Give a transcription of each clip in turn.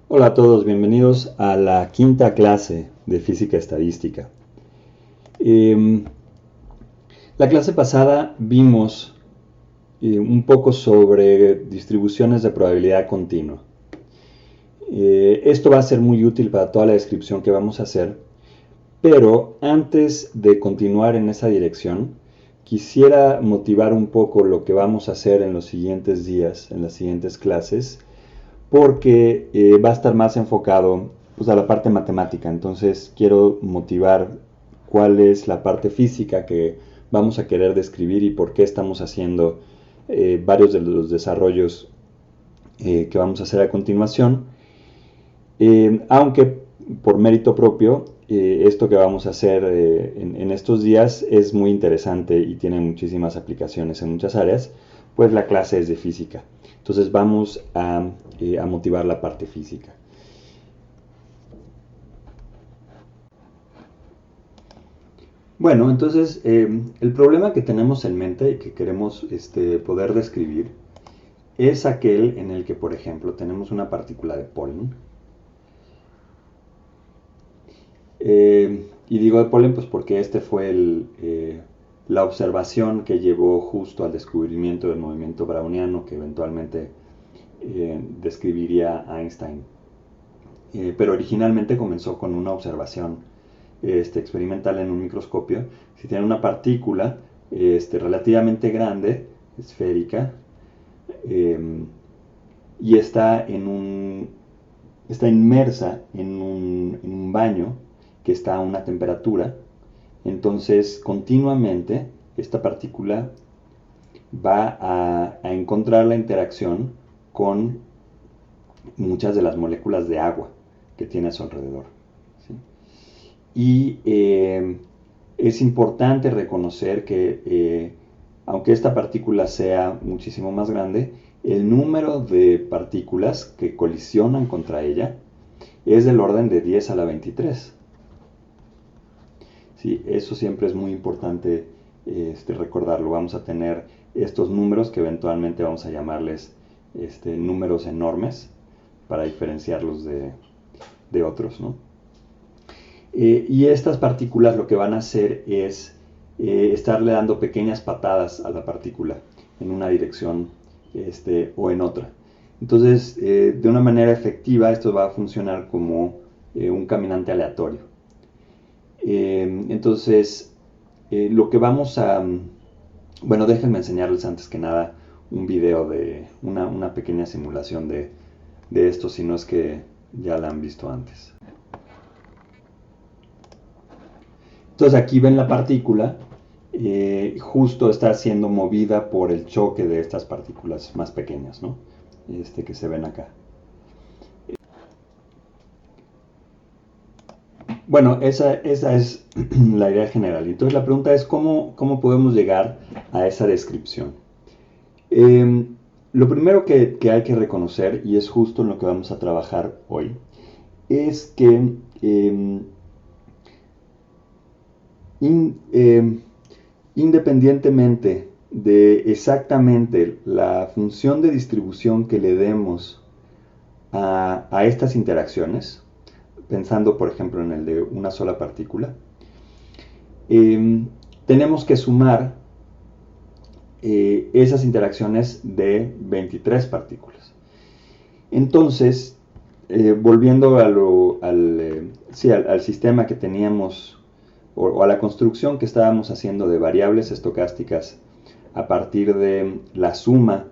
Hola a todos, bienvenidos a la quinta clase de física estadística. Eh, la clase pasada vimos un poco sobre distribuciones de probabilidad continua. Esto va a ser muy útil para toda la descripción que vamos a hacer, pero antes de continuar en esa dirección, quisiera motivar un poco lo que vamos a hacer en los siguientes días, en las siguientes clases, porque va a estar más enfocado pues, a la parte matemática. Entonces quiero motivar cuál es la parte física que vamos a querer describir y por qué estamos haciendo varios de los desarrollos que vamos a hacer a continuación. Aunque por mérito propio, esto que vamos a hacer en estos días es muy interesante y tiene muchísimas aplicaciones en muchas áreas, pues la clase es de física. Entonces vamos a motivar la parte física. Bueno, entonces el problema que tenemos en mente y que queremos poder describir es aquel en el que, por ejemplo, tenemos una partícula de polen. Y digo de polen pues porque este fue la observación que llevó justo al descubrimiento del movimiento browniano que eventualmente describiría Einstein. Pero originalmente comenzó con una observación experimental en un microscopio. Si tiene una partícula relativamente grande, esférica, y está inmersa en un baño que está a una temperatura, entonces continuamente esta partícula va a encontrar la interacción con muchas de las moléculas de agua que tiene a su alrededor. ¿Sí? Y es importante reconocer que aunque esta partícula sea muchísimo más grande, el número de partículas que colisionan contra ella es del orden de 10 a la 23. ¿Sí? Eso siempre es muy importante recordarlo. Vamos a tener estos números que eventualmente vamos a llamarles números enormes para diferenciarlos de otros, ¿no? Y estas partículas lo que van a hacer es estarle dando pequeñas patadas a la partícula en una dirección o en otra. Entonces, de una manera efectiva, esto va a funcionar como un caminante aleatorio. Entonces, lo que vamos a... Bueno, déjenme enseñarles antes que nada un video de una pequeña simulación de esto, si no es que ya la han visto antes. Entonces aquí ven la partícula, justo está siendo movida por el choque de estas partículas más pequeñas, ¿no? Que se ven acá. Bueno, esa es la idea general. Entonces la pregunta es cómo podemos llegar a esa descripción. Lo primero que hay que reconocer, y es justo en lo que vamos a trabajar hoy, es que independientemente de exactamente la función de distribución que le demos a estas interacciones, pensando por ejemplo en el de una sola partícula, tenemos que sumar esas interacciones de 23 partículas. Entonces, volviendo al sistema que teníamos o a la construcción que estábamos haciendo de variables estocásticas a partir de la suma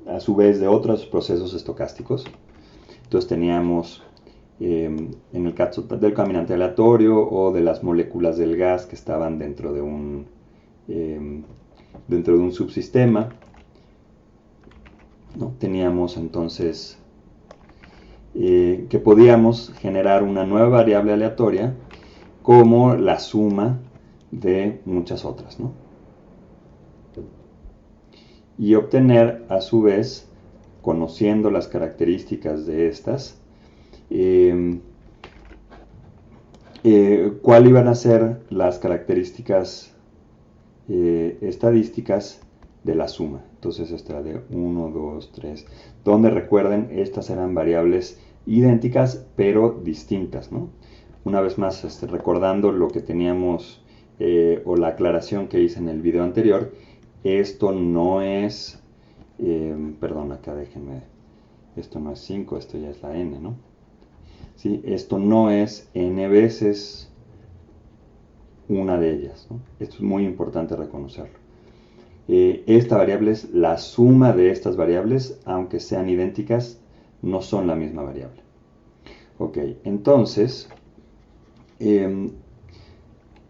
a su vez de otros procesos estocásticos. Entonces teníamos en el caso del caminante aleatorio o de las moléculas del gas que estaban dentro de un subsistema, ¿no? Teníamos entonces que podíamos generar una nueva variable aleatoria como la suma de muchas otras, ¿no? Y obtener a su vez, conociendo las características de estas, cuál iban a ser las características estadísticas de la suma. Entonces esta era de 1, 2, 3, donde recuerden, estas eran variables idénticas pero distintas, ¿no? Una vez más, recordando lo que teníamos o la aclaración que hice en el video anterior, esto no es, perdón, acá déjenme, esto no es 5, esto ya es la n, ¿no? ¿Sí? Esto no es n veces una de ellas, ¿no? Esto es muy importante reconocerlo. Esta variable es la suma de estas variables, aunque sean idénticas, no son la misma variable. Ok, entonces,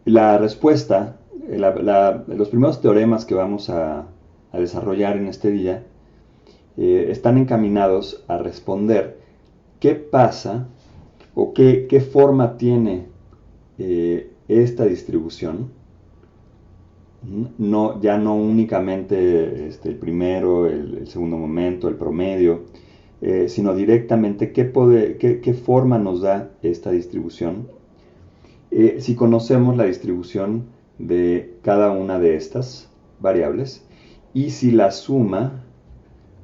la respuesta, los primeros teoremas que vamos a desarrollar en este día están encaminados a responder qué pasa o qué forma tiene esta distribución. No, ya no únicamente el primero, el segundo momento, el promedio, sino directamente qué forma nos da esta distribución. Si conocemos la distribución de cada una de estas variables y si la suma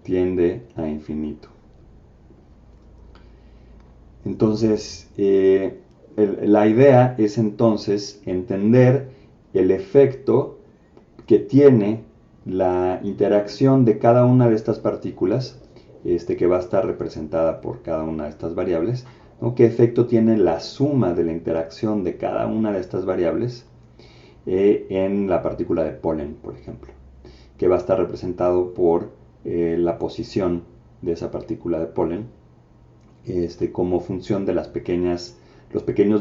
tiende a infinito. Entonces, la idea es entonces entender el efecto que tiene la interacción de cada una de estas partículas, que va a estar representada por cada una de estas variables, ¿no? ¿Qué efecto tiene la suma de la interacción de cada una de estas variables en la partícula de polen, por ejemplo? Que va a estar representado por la posición de esa partícula de polen como función de los pequeños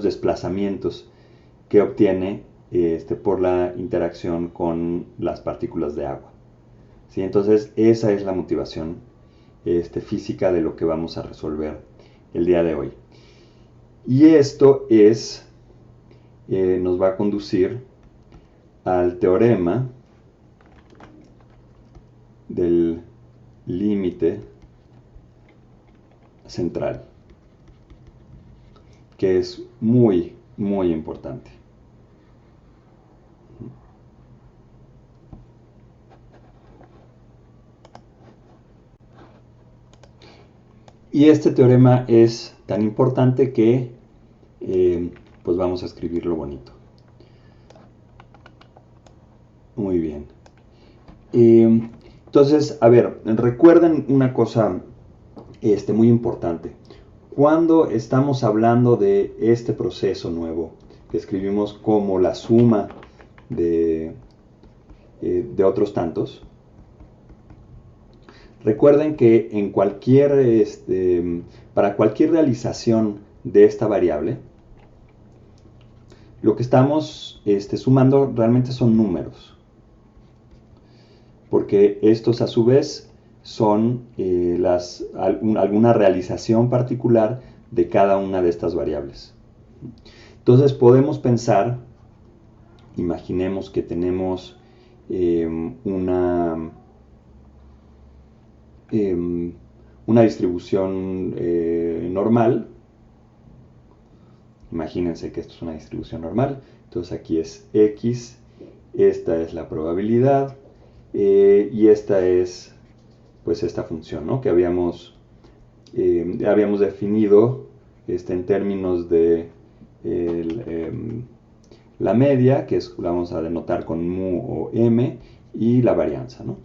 desplazamientos que obtiene por la interacción con las partículas de agua. ¿Sí? Entonces esa es la motivación física de lo que vamos a resolver el día de hoy. Y esto nos va a conducir al teorema del límite central, que es muy, muy importante. Y este teorema es tan importante que pues vamos a escribirlo bonito. Muy bien. Entonces, a ver, recuerden una cosa muy importante. Cuando estamos hablando de este proceso nuevo, que escribimos como la suma de otros tantos, recuerden que en para cualquier realización de esta variable, lo que estamos sumando realmente son números, porque estos a su vez son alguna realización particular de cada una de estas variables. Entonces podemos pensar, imaginemos que tenemos una distribución normal. Imagínense que esto es una distribución normal. Entonces aquí es X, esta es la probabilidad y esta es pues esta función, ¿no? Que habíamos definido en términos de la media, que la vamos a denotar con mu o m, y la varianza, ¿no?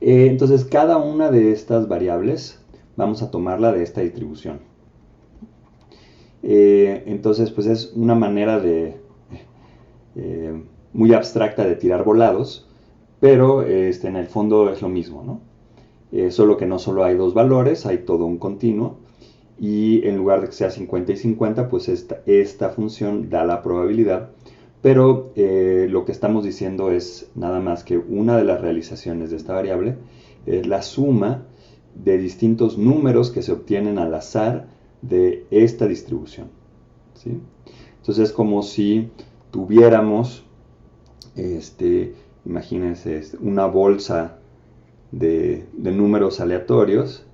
Entonces cada una de estas variables vamos a tomarla de esta distribución. Entonces pues es una manera muy abstracta de tirar volados, pero en el fondo es lo mismo, ¿no? Solo que no solo hay dos valores, hay todo un continuo, y en lugar de que sea 50 y 50, pues esta función da la probabilidad, pero lo que estamos diciendo es nada más que una de las realizaciones de esta variable es la suma de distintos números que se obtienen al azar de esta distribución, ¿sí? Entonces es como si tuviéramos, imagínense, una bolsa de números aleatorios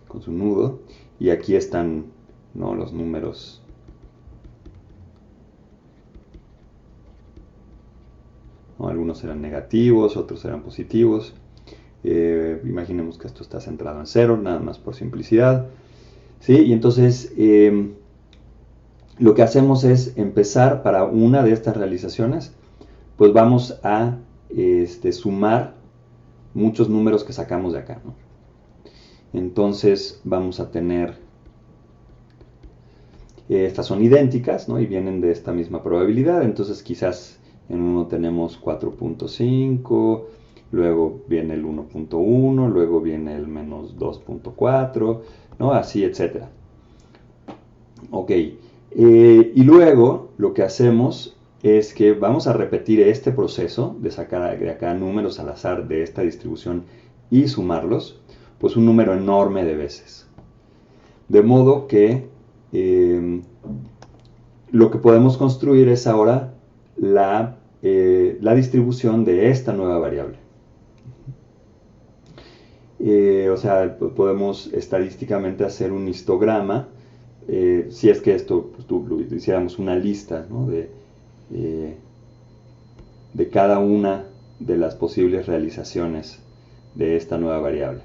con su nudo, y aquí están, ¿no?, los números ¿no? Algunos serán negativos, otros serán positivos. Imaginemos que esto está centrado en 0, nada más por simplicidad. ¿Sí? Y entonces lo que hacemos es empezar para una de estas realizaciones, pues vamos a sumar muchos números que sacamos de acá, ¿no? Entonces vamos a tener, estas son idénticas, ¿no? Y vienen de esta misma probabilidad. Entonces quizás en uno tenemos 4.5, luego viene el 1.1, luego viene el menos 2.4, ¿no? Así, etcétera. Ok, y luego lo que hacemos es que vamos a repetir este proceso de sacar de acá números al azar de esta distribución y sumarlos, pues un número enorme de veces. De modo que lo que podemos construir es ahora la distribución de esta nueva variable. O sea, podemos estadísticamente hacer un histograma, si es que esto pues, hiciéramos una lista, ¿no? de cada una de las posibles realizaciones de esta nueva variable.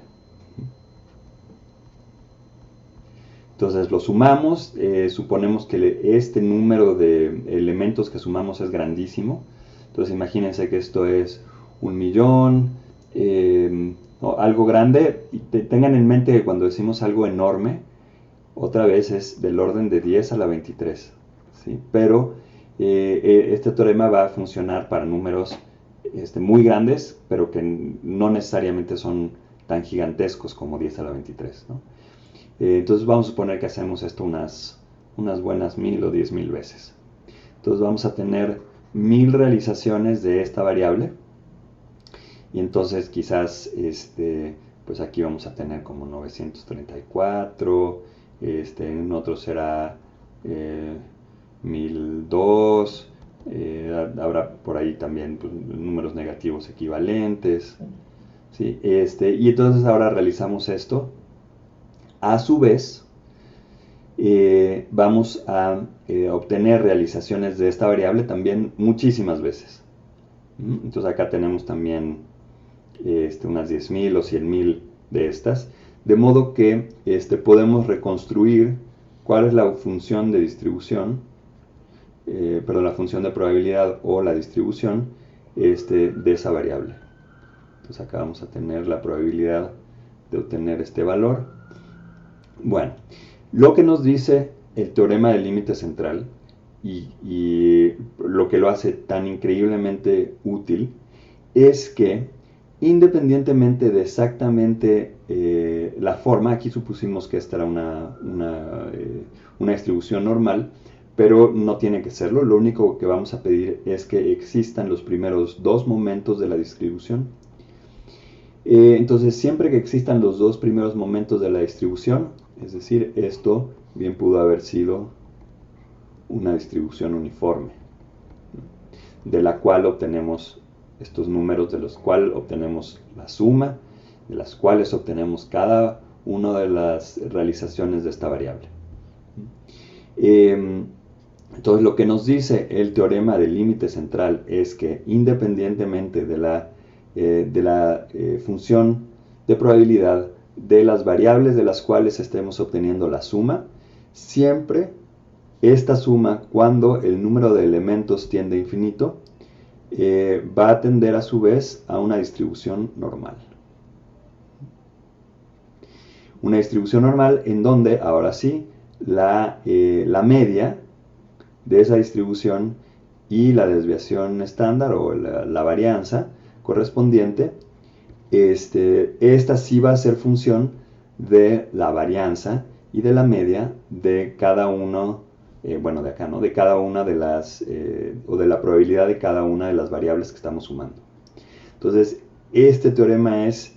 Entonces lo sumamos, suponemos que este número de elementos que sumamos es grandísimo. Entonces imagínense que esto es 1.000.000, ¿no? Algo grande. Y tengan en mente que cuando decimos algo enorme, otra vez es del orden de 10 a la 23. ¿Sí? Pero este teorema va a funcionar para números muy grandes, pero que no necesariamente son tan gigantescos como 10 a la 23, ¿no? Entonces vamos a suponer que hacemos esto unas buenas 1000 o 10.000 veces. Entonces vamos a tener 1000 realizaciones de esta variable. Y entonces quizás pues aquí vamos a tener como 934, en otro será 1002, habrá por ahí también pues, números negativos equivalentes, ¿sí? Y entonces ahora realizamos esto. A su vez, vamos a obtener realizaciones de esta variable también muchísimas veces. Entonces acá tenemos también unas 10.000 o 100.000 de estas. De modo que podemos reconstruir cuál es la función de distribución, perdón, la función de probabilidad o la distribución de esa variable. Entonces acá vamos a tener la probabilidad de obtener este valor. Bueno, lo que nos dice el teorema del límite central y lo que lo hace tan increíblemente útil es que independientemente de exactamente la forma, aquí supusimos que esta era una distribución normal, pero no tiene que serlo. Lo único que vamos a pedir es que existan los primeros dos momentos de la distribución. Entonces, siempre que existan los dos primeros momentos de la distribución, es decir, esto bien pudo haber sido una distribución uniforme, de la cual obtenemos estos números, de los cuales obtenemos la suma, de las cuales obtenemos cada una de las realizaciones de esta variable. Entonces, lo que nos dice el teorema del límite central es que independientemente de la función de probabilidad de las variables de las cuales estemos obteniendo la suma, siempre esta suma, cuando el número de elementos tiende a infinito, va a tender a su vez a una distribución normal. Una distribución normal en donde, ahora sí, la media de esa distribución y la desviación estándar o la varianza correspondiente, esta sí va a ser función de la varianza y de la media de cada uno, bueno, de acá, ¿no? De cada una de las, o de la probabilidad de cada una de las variables que estamos sumando. Entonces, este teorema es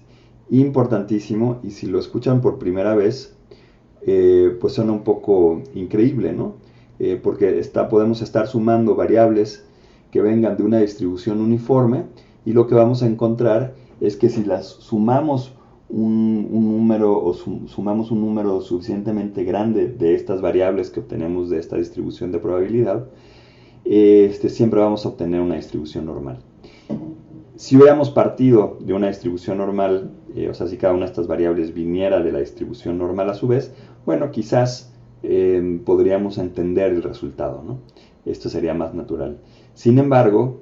importantísimo y si lo escuchan por primera vez, pues suena un poco increíble, ¿no? Porque podemos estar sumando variables que vengan de una distribución uniforme y lo que vamos a encontrar es que si las sumamos un número o sumamos un número suficientemente grande de estas variables que obtenemos de esta distribución de probabilidad, siempre vamos a obtener una distribución normal. Si hubiéramos partido de una distribución normal, o sea, si cada una de estas variables viniera de la distribución normal a su vez, bueno, quizás podríamos entender el resultado, ¿no? Esto sería más natural. Sin embargo,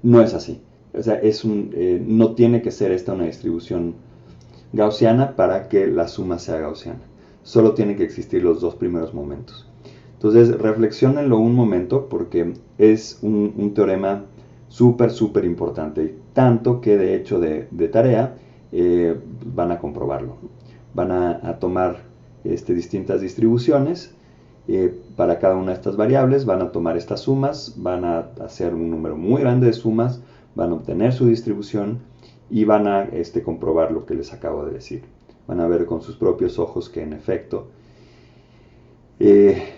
no es así. O sea, no tiene que ser esta una distribución gaussiana para que la suma sea gaussiana. Solo tienen que existir los dos primeros momentos. Entonces, reflexionenlo un momento porque es un teorema súper importante. Tanto que de hecho de tarea van a comprobarlo. Van a tomar distintas distribuciones para cada una de estas variables, van a tomar estas sumas, van a hacer un número muy grande de sumas, van a obtener su distribución y van a comprobar lo que les acabo de decir. Van a ver con sus propios ojos que en efecto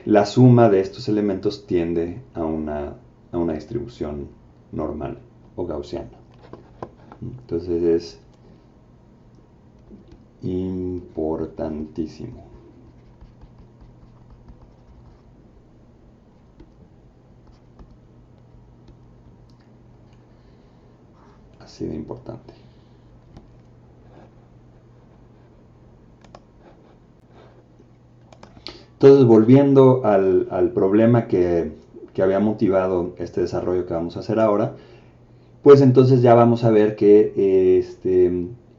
la suma de estos elementos tiende a una distribución normal o gaussiana. Entonces es importantísimo. Así de importante. Entonces, volviendo al problema que había motivado este desarrollo que vamos a hacer ahora, pues entonces ya vamos a ver que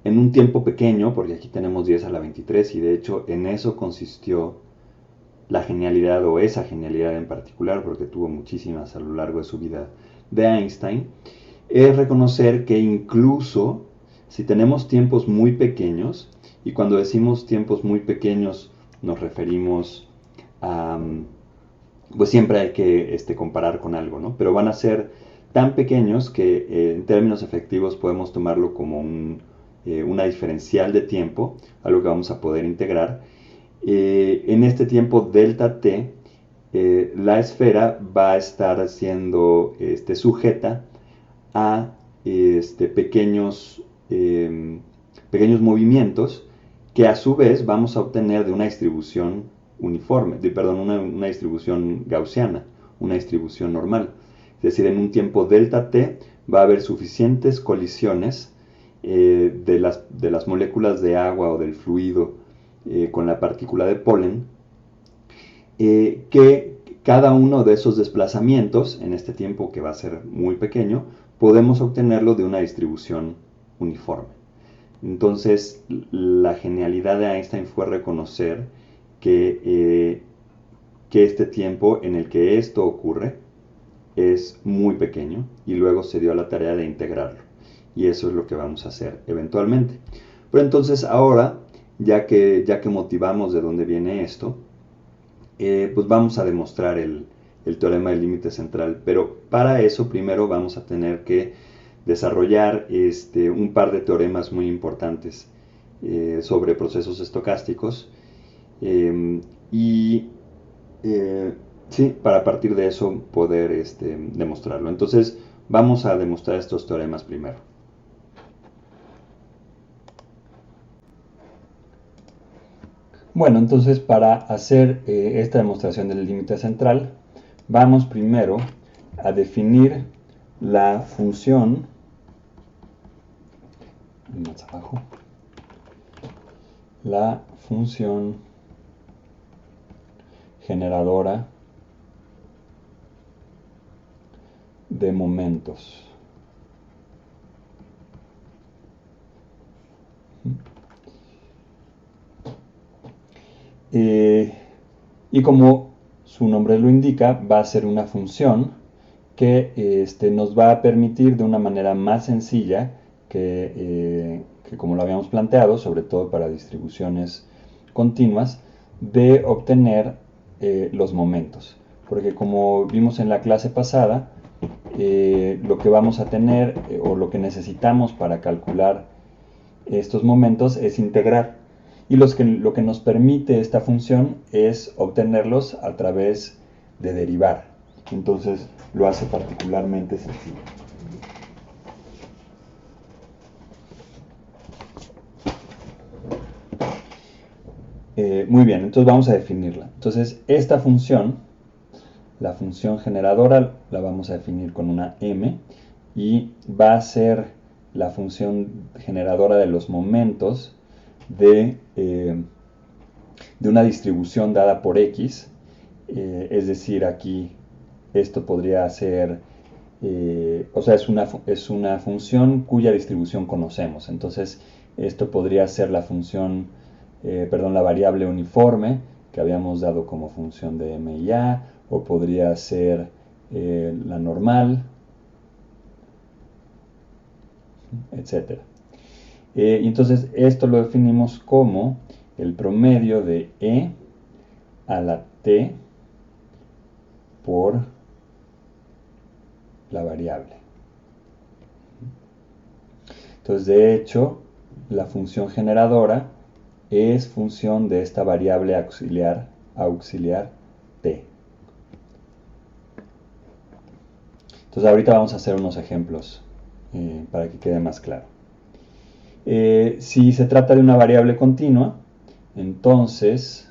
en un tiempo pequeño, porque aquí tenemos 10 a la 23 y de hecho en eso consistió la genialidad, o esa genialidad en particular, porque tuvo muchísimas a lo largo de su vida de Einstein, es reconocer que incluso si tenemos tiempos muy pequeños, y cuando decimos tiempos muy pequeños nos referimos a, pues siempre hay que comparar con algo, ¿no? Pero van a ser tan pequeños que en términos efectivos podemos tomarlo como una diferencial de tiempo, algo que vamos a poder integrar. En este tiempo delta t, la esfera va a estar siendo sujeta a pequeños movimientos que a su vez vamos a obtener de una distribución uniforme, una distribución gaussiana, una distribución normal. Es decir, en un tiempo delta t va a haber suficientes colisiones de las moléculas de agua o del fluido con la partícula de polen, que cada uno de esos desplazamientos, en este tiempo que va a ser muy pequeño, podemos obtenerlo de una distribución uniforme. Entonces, la genialidad de Einstein fue reconocer que este tiempo en el que esto ocurre es muy pequeño y luego se dio a la tarea de integrarlo. Y eso es lo que vamos a hacer eventualmente. Pero entonces ahora, ya que motivamos de dónde viene esto, pues vamos a demostrar el teorema del límite central. Pero para eso primero vamos a tener que desarrollar un par de teoremas muy importantes sobre procesos estocásticos sí, para partir de eso poder demostrarlo. Entonces vamos a demostrar estos teoremas primero. Bueno, entonces para hacer esta demostración del límite central, vamos primero a definir la función, más abajo, la función generadora de momentos. Y como su nombre lo indica, va a ser una función que nos va a permitir de una manera más sencilla que como lo habíamos planteado, sobre todo para distribuciones continuas, de obtener los momentos. Porque como vimos en la clase pasada, lo que vamos a tener o lo que necesitamos para calcular estos momentos es integrar. Y lo que nos permite esta función es obtenerlos a través de derivar. Entonces lo hace particularmente sencillo. Muy bien, entonces vamos a definirla. Entonces esta función la función generadora la vamos a definir con una m y va a ser la función generadora de los momentos de una distribución dada por x, es decir, aquí esto podría ser, o sea, es una función cuya distribución conocemos. Entonces, esto podría ser la función, la variable uniforme que habíamos dado como función de m y a, o podría ser la normal, etc. Y entonces, esto lo definimos como el promedio de e a la t por la variable. Entonces, de hecho, la función generadora es función de esta variable auxiliar t. Entonces, ahorita vamos a hacer unos ejemplos para que quede más claro. Si se trata de una variable continua, entonces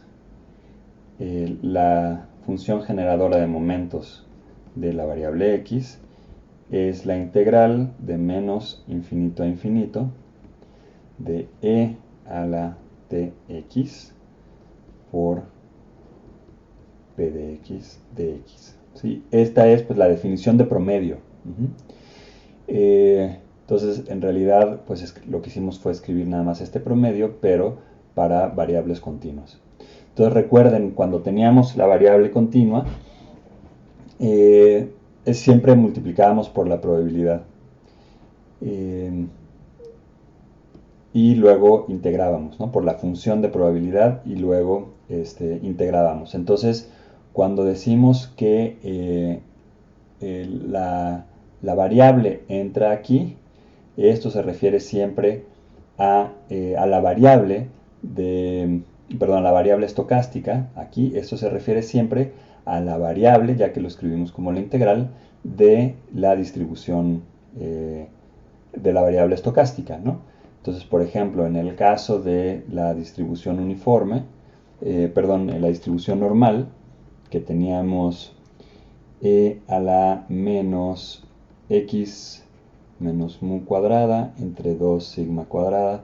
la función generadora de momentos de la variable x es la integral de menos infinito a infinito de e a la tx por p de x dx. ¿Sí? Esta es pues la definición de promedio. Entonces, en realidad, pues lo que hicimos fue escribir nada más este promedio, pero para variables continuas. Entonces, recuerden, cuando teníamos la variable continua, siempre multiplicábamos por la probabilidad. Y luego integrábamos, ¿no? Por la función de probabilidad y luego integrábamos. Entonces, cuando decimos que la variable entra aquí, esto se refiere siempre a la variable a la variable estocástica. Aquí esto se refiere siempre a la variable, ya que lo escribimos como la integral, de la distribución de la variable estocástica, ¿no? Entonces, por ejemplo, en el caso de la distribución uniforme, en la distribución normal, que teníamos e a la menos x menos mu cuadrada entre 2 sigma cuadrada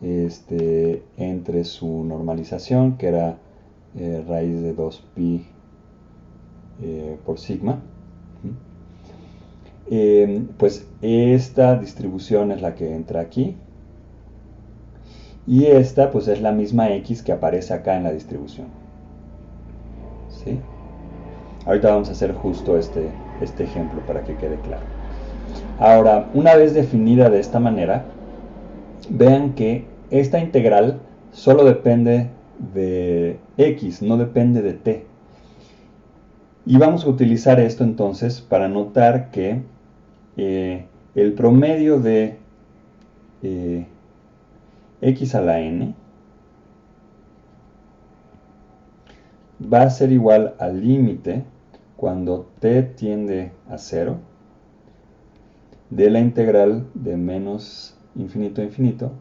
entre su normalización, que era raíz de 2pi por sigma. Pues esta distribución es la que entra aquí, y esta pues es la misma x que aparece acá en la distribución. ¿Sí? Ahorita vamos a hacer justo este ejemplo para que quede claro. Ahora, una vez definida de esta manera, vean que esta integral solo depende de x, no depende de t. Y vamos a utilizar esto entonces para notar que el promedio de x a la n va a ser igual al límite cuando t tiende a 0 de la integral de menos infinito a infinito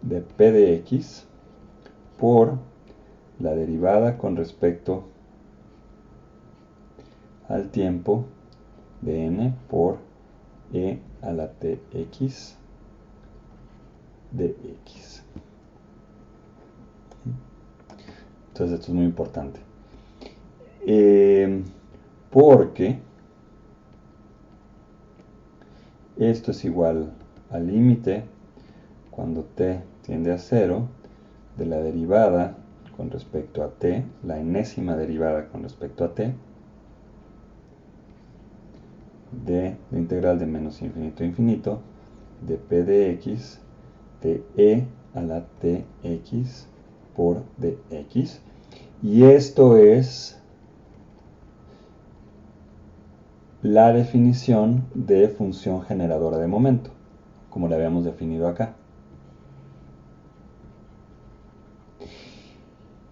de p de x por la derivada con respecto al tiempo de n por e a la tx de x. Entonces esto es muy importante. Porque esto es igual al límite cuando t tiende a 0 de la derivada con respecto a t, la enésima derivada con respecto a t, de la integral de menos infinito a infinito de p de x de e a la tx por dx. Y esto es la definición de función generadora de momento, como la habíamos definido acá.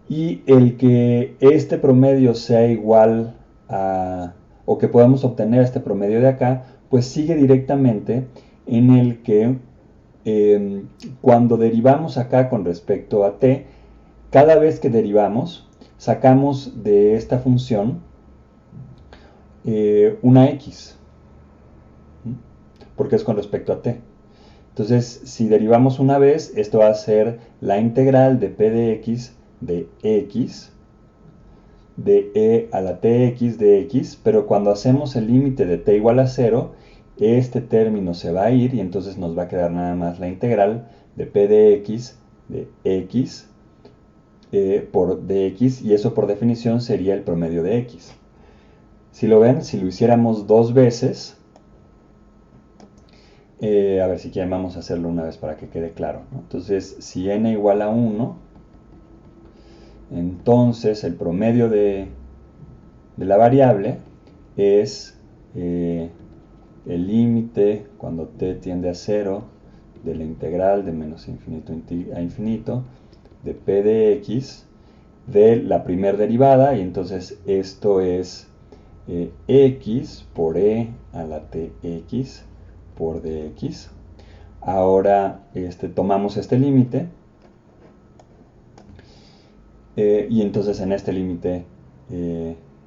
Y el que este promedio sea igual a, o que podamos obtener este promedio de acá, pues sigue directamente en el que cuando derivamos acá con respecto a t, cada vez que derivamos, sacamos de esta función una x, porque es con respecto a t. Entonces, si derivamos una vez, esto va a ser la integral de p de x de e a la tx de x, pero cuando hacemos el límite de t igual a 0, este término se va a ir y entonces nos va a quedar nada más la integral de p de x por dx, y eso por definición sería el promedio de x. Si lo ven, si lo hiciéramos dos veces, a ver si quieren vamos a hacerlo una vez para que quede claro, ¿no? Entonces, si n igual a 1, entonces el promedio de la variable es el límite cuando t tiende a 0 de la integral de menos infinito a infinito de p de x de la primera derivada, y entonces esto es x por e a la tx por dx. Ahora tomamos este límite y entonces en este límite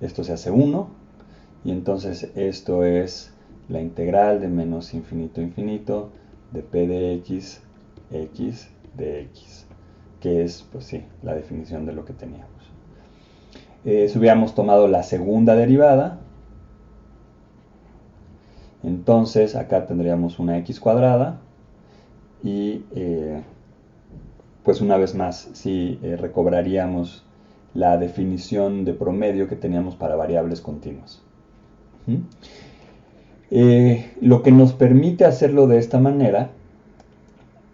esto se hace 1, y entonces esto es la integral de menos infinito a infinito de p de x de x, que es, pues sí, la definición de lo que teníamos. Si hubiéramos tomado la segunda derivada, entonces acá tendríamos una x cuadrada y pues una vez más sí recobraríamos la definición de promedio que teníamos para variables continuas. Lo que nos permite hacerlo de esta manera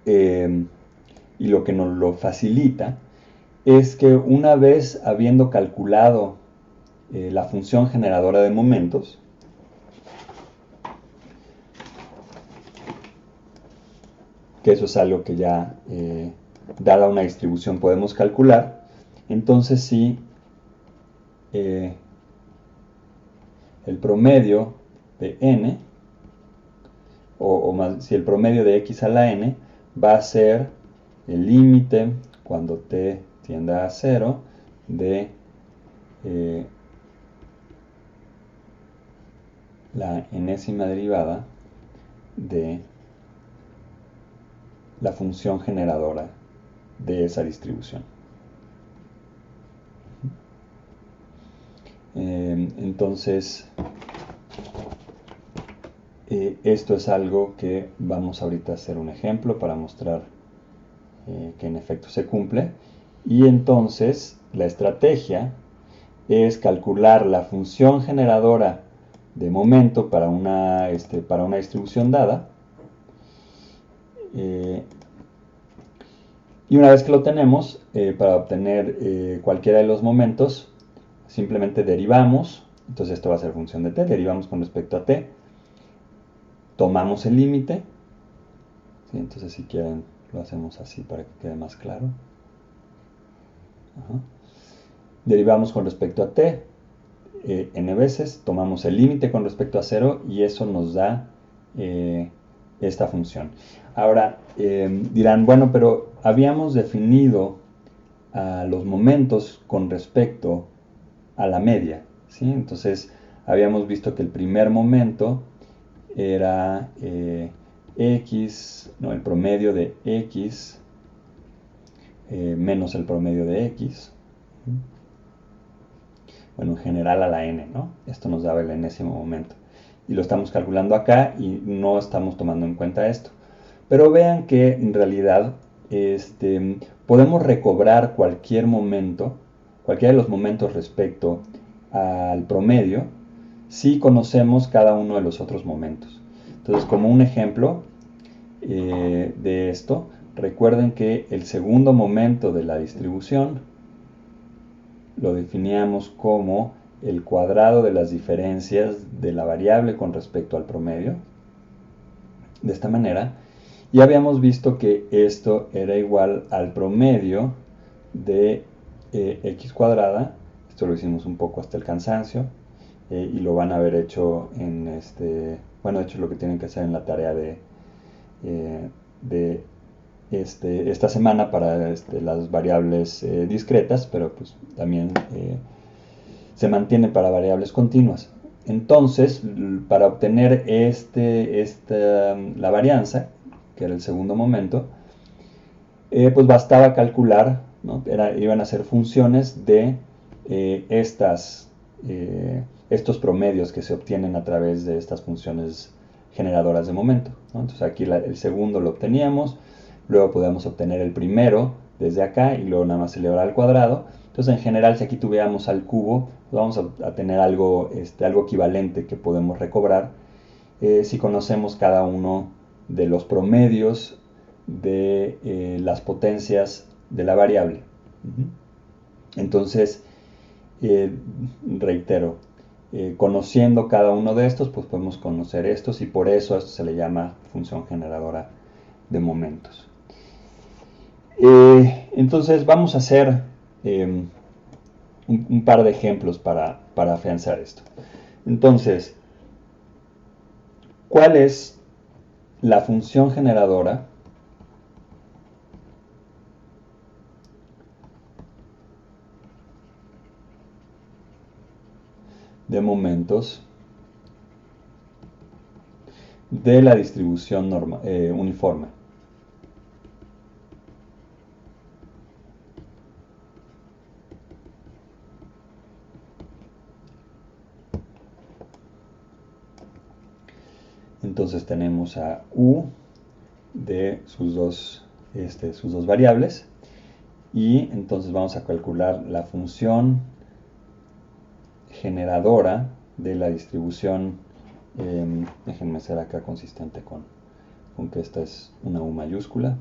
y lo que nos lo facilita es que una vez habiendo calculado la función generadora de momentos, que eso es algo que ya dada una distribución podemos calcular, entonces sí el promedio de n, o más, si el promedio de x a la n va a ser el límite cuando t tienda a 0 de la enésima derivada de la función generadora de esa distribución. Entonces, esto es algo que vamos ahorita a hacer un ejemplo para mostrar que en efecto se cumple. Y entonces la estrategia es calcular la función generadora de momento para una distribución dada. Y una vez que lo tenemos, para obtener cualquiera de los momentos, simplemente derivamos. Entonces esto va a ser función de t, derivamos con respecto a t, tomamos el límite, ¿sí? Entonces si quieren lo hacemos así para que quede más claro. Derivamos con respecto a t n veces, tomamos el límite con respecto a 0 y eso nos da esta función. Ahora dirán, bueno, pero habíamos definido a los momentos con respecto a la media, ¿sí? Entonces habíamos visto que el primer momento era x, no, el promedio de x menos el promedio de x. Bueno, en general a la n, ¿no? Esto nos daba el enésimo momento. Y lo estamos calculando acá y no estamos tomando en cuenta esto. Pero vean que en realidad podemos recobrar cualquier momento, cualquiera de los momentos respecto al promedio, si conocemos cada uno de los otros momentos. Entonces, como un ejemplo de esto, recuerden que el segundo momento de la distribución lo definíamos como el cuadrado de las diferencias de la variable con respecto al promedio, de esta manera, y habíamos visto que esto era igual al promedio de x cuadrada. Esto lo hicimos un poco hasta el cansancio y lo van a haber hecho en bueno, de hecho lo que tienen que hacer en la tarea de esta semana para las variables discretas, pero pues también se mantiene para variables continuas. Entonces, para obtener la varianza, que era el segundo momento, pues bastaba calcular, ¿no? Iban a ser funciones de estos promedios que se obtienen a través de estas funciones generadoras de momento, ¿no? Entonces aquí el segundo lo obteníamos, luego podíamos obtener el primero desde acá y luego nada más elevar al cuadrado. Entonces en general, si aquí tuviéramos al cubo, pues vamos a tener algo equivalente que podemos recobrar si conocemos cada uno de los promedios de las potencias de la variable. Entonces, reitero, conociendo cada uno de estos, pues podemos conocer estos y por eso esto se le llama función generadora de momentos. Entonces vamos a hacer un par de ejemplos para afianzar esto. Entonces, ¿cuál es la función generadora de momentos de la distribución uniforme? Entonces tenemos a u de sus dos variables y entonces vamos a calcular la función generadora de la distribución. Déjenme ser acá consistente con que esta es una u mayúscula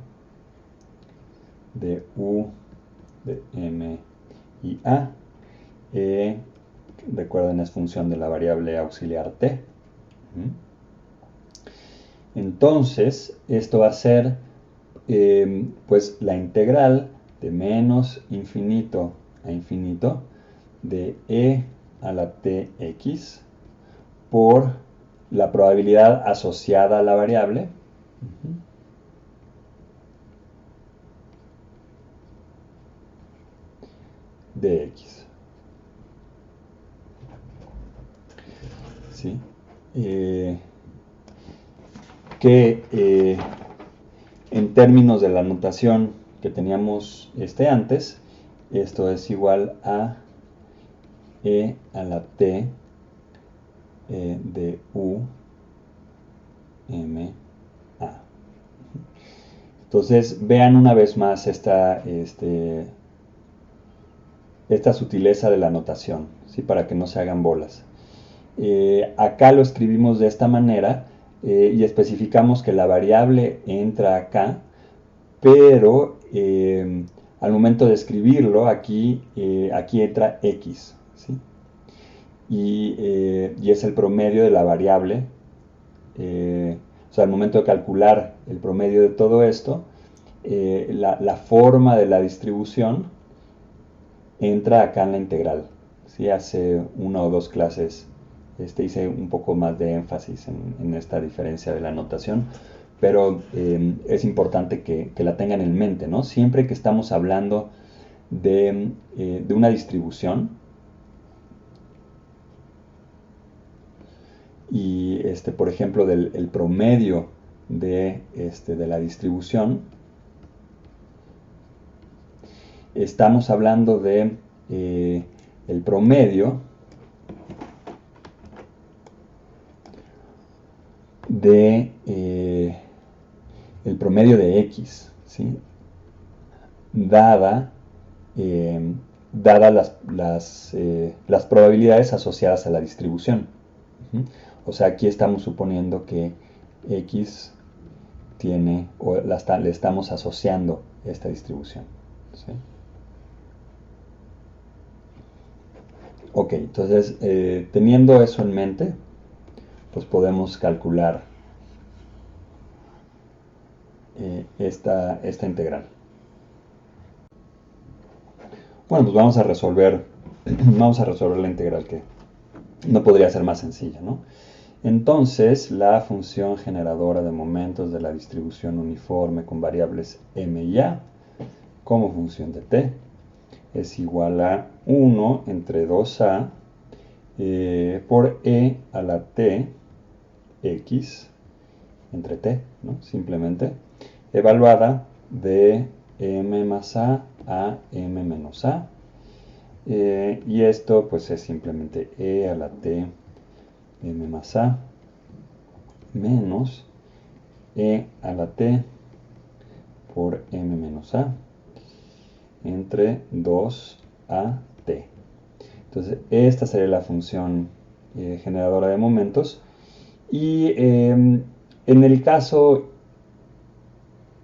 de u de m y a. Recuerden, es función de la variable auxiliar t. Entonces, esto va a ser pues la integral de menos infinito a infinito de e a la tx por la probabilidad asociada a la variable de x. ¿Sí? Que en términos de la notación que teníamos antes, esto es igual a e a la t de u m a. Entonces vean una vez más esta sutileza de la notación, ¿sí? Para que no se hagan bolas. Acá lo escribimos de esta manera y especificamos que la variable entra acá, pero al momento de escribirlo aquí entra x, ¿sí? Y es el promedio de la variable. O sea, al momento de calcular el promedio de todo esto, la forma de la distribución entra acá en la integral. ¿Sí? Hace una o dos clases hice un poco más de énfasis en esta diferencia de la notación, pero es importante que la tengan en mente, ¿no? Siempre que estamos hablando de una distribución y, por ejemplo, del promedio de la distribución, estamos hablando de el promedio de el promedio de x, ¿sí? Dada las probabilidades asociadas a la distribución. O sea, aquí estamos suponiendo que x tiene, o le estamos asociando esta distribución, ¿sí? Ok, entonces teniendo eso en mente, pues podemos calcular esta integral. Bueno, pues vamos a resolver la integral, que no podría ser más sencilla, ¿no? Entonces, la función generadora de momentos de la distribución uniforme con variables m y a como función de t es igual a 1 entre 2a por e a la t x entre t, ¿no? Simplemente evaluada de m más a m menos a. Y esto pues es simplemente e a la t m más a menos e a la t por m menos a entre 2a t. Entonces esta sería la función generadora de momentos. Y en el caso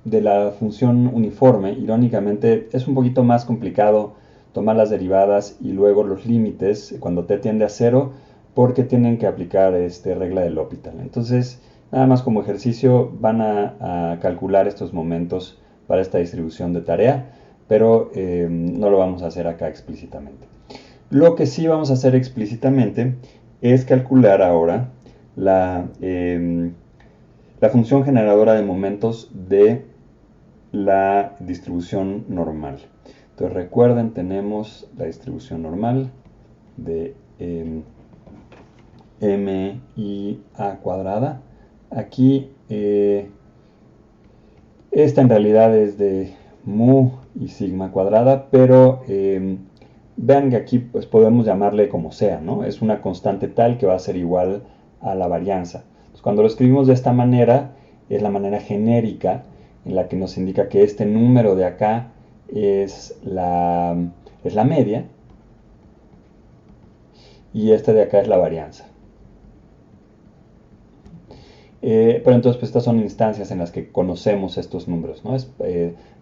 de la función uniforme, irónicamente, es un poquito más complicado tomar las derivadas y luego los límites cuando t tiende a 0, porque tienen que aplicar regla de L'Hopital. Entonces, nada más como ejercicio van a calcular estos momentos para esta distribución de tarea, pero no lo vamos a hacer acá explícitamente. Lo que sí vamos a hacer explícitamente es calcular ahora la función generadora de momentos de la distribución normal. Entonces recuerden, tenemos la distribución normal de m y a cuadrada. Aquí esta en realidad es de mu y sigma cuadrada, pero vean que aquí pues podemos llamarle como sea, ¿no? Es una constante tal que va a ser igual a la varianza. Entonces, cuando lo escribimos de esta manera, es la manera genérica en la que nos indica que este número de acá es la media y este de acá es la varianza. Pero entonces pues estas son instancias en las que conocemos estos números, ¿no? Es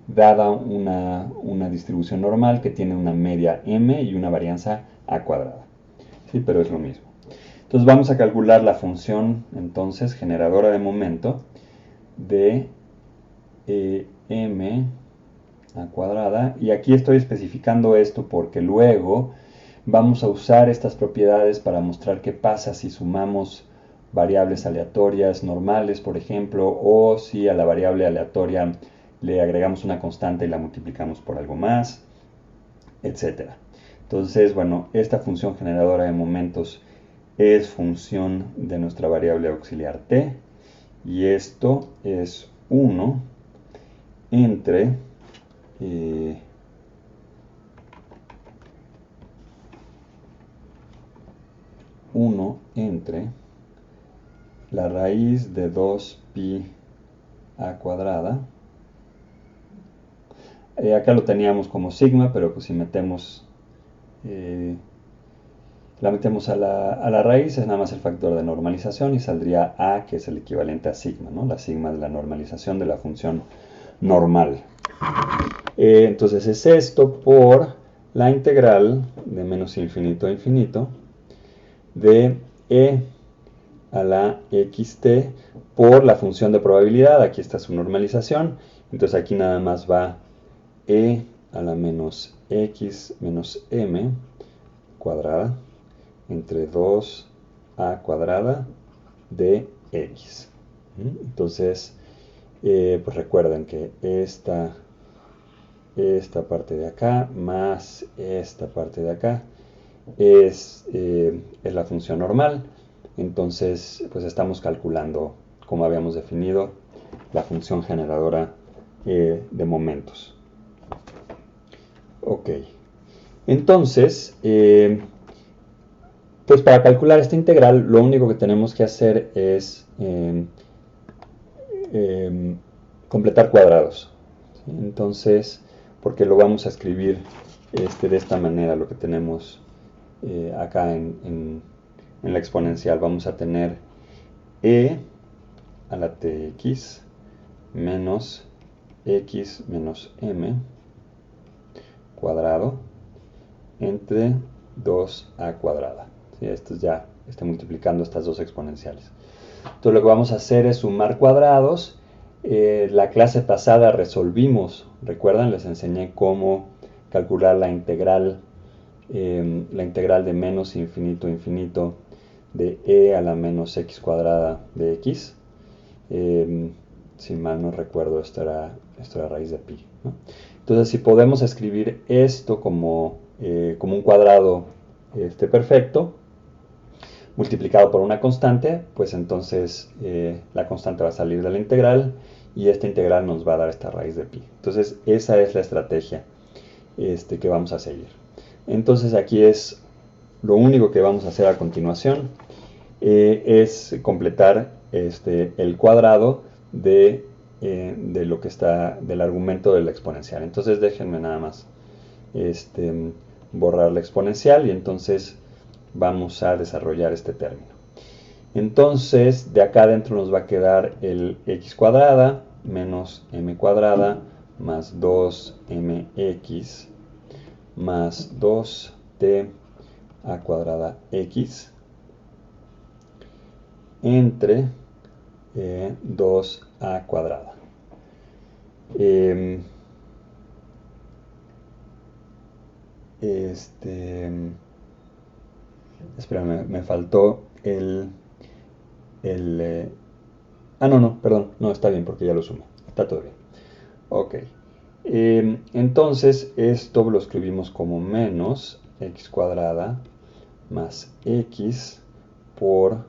dada una distribución normal que tiene una media m y una varianza a cuadrada, ¿sí? Pero es lo mismo. Entonces vamos a calcular la función entonces generadora de momento de m a cuadrada, y aquí estoy especificando esto porque luego vamos a usar estas propiedades para mostrar qué pasa si sumamos variables aleatorias normales, por ejemplo, o si a la variable aleatoria le agregamos una constante y la multiplicamos por algo más, etc. Entonces, bueno, esta función generadora de momentos es función de nuestra variable auxiliar t, y esto es 1 entre 1 entre la raíz de 2pi a cuadrada. Acá lo teníamos como sigma, pero pues si metemos la metemos a la raíz, es nada más el factor de normalización y saldría a, que es el equivalente a sigma, ¿no? La sigma de la normalización de la función normal. Entonces es esto por la integral de menos infinito a infinito de e a la xt por la función de probabilidad. Aquí está su normalización. Entonces aquí nada más va e a la menos x menos m cuadrada entre 2a cuadrada de x. Entonces, pues recuerden que esta parte de acá más esta parte de acá es la función normal. Entonces, pues estamos calculando, como habíamos definido, la función generadora de momentos. Ok. Entonces, pues para calcular esta integral, lo único que tenemos que hacer es completar cuadrados, ¿sí? Entonces, porque lo vamos a escribir de esta manera, lo que tenemos acá en la exponencial, vamos a tener e a la tx menos x menos m cuadrado entre 2a cuadrada. ¿Sí? Esto ya está multiplicando estas dos exponenciales. Entonces lo que vamos a hacer es sumar cuadrados. La clase pasada resolvimos, recuerdan, les enseñé cómo calcular la integral de menos infinito a infinito de e a la menos x cuadrada de x. Si mal no recuerdo, esto era raíz de pi, ¿no? Entonces, si podemos escribir esto como un cuadrado perfecto, multiplicado por una constante, pues entonces la constante va a salir de la integral y esta integral nos va a dar esta raíz de pi. Entonces, esa es la estrategia que vamos a seguir. Entonces, aquí es lo único que vamos a hacer a continuación, es completar el cuadrado de lo que está del argumento de la exponencial. Entonces déjenme nada más borrar la exponencial y entonces vamos a desarrollar este término. Entonces de acá adentro nos va a quedar el x cuadrada menos m cuadrada más 2mx más 2t a cuadrada x entre 2a cuadrada. Espera, me faltó no, perdón, no, está bien porque ya lo sumo, está todo bien. Ok, entonces esto lo escribimos como menos x cuadrada más x por,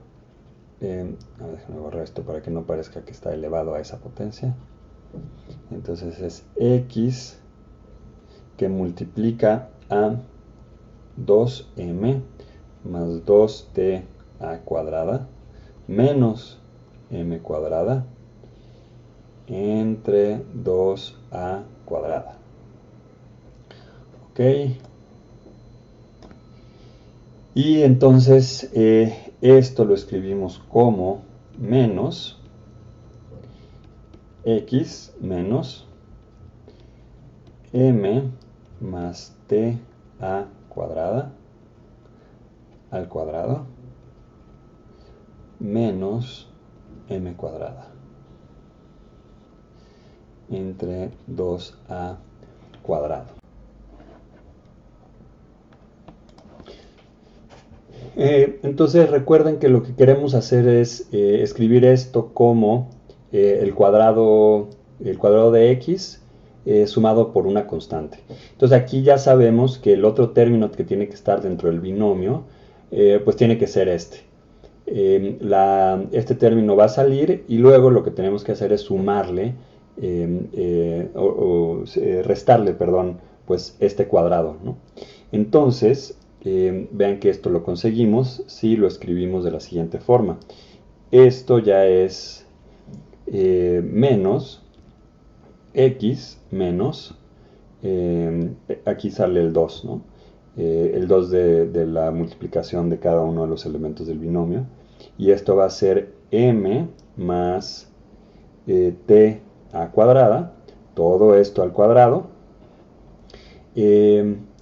déjame borrar esto para que no parezca que está elevado a esa potencia. Entonces es x que multiplica a 2m más 2t a cuadrada menos m cuadrada entre 2a cuadrada. Ok. Y entonces esto lo escribimos como menos x menos m más t a cuadrada al cuadrado menos m cuadrada entre 2a cuadrado. Entonces recuerden que lo que queremos hacer es escribir esto como el cuadrado de x sumado por una constante. Entonces aquí ya sabemos que el otro término que tiene que estar dentro del binomio pues tiene que ser este. Este término va a salir y luego lo que tenemos que hacer es sumarle restarle, perdón, pues este cuadrado, ¿no? Entonces vean que esto lo conseguimos si lo escribimos de la siguiente forma. Esto ya es menos x menos, aquí sale el 2, ¿no? El 2 de la multiplicación de cada uno de los elementos del binomio. Y esto va a ser m más t a cuadrada, todo esto al cuadrado.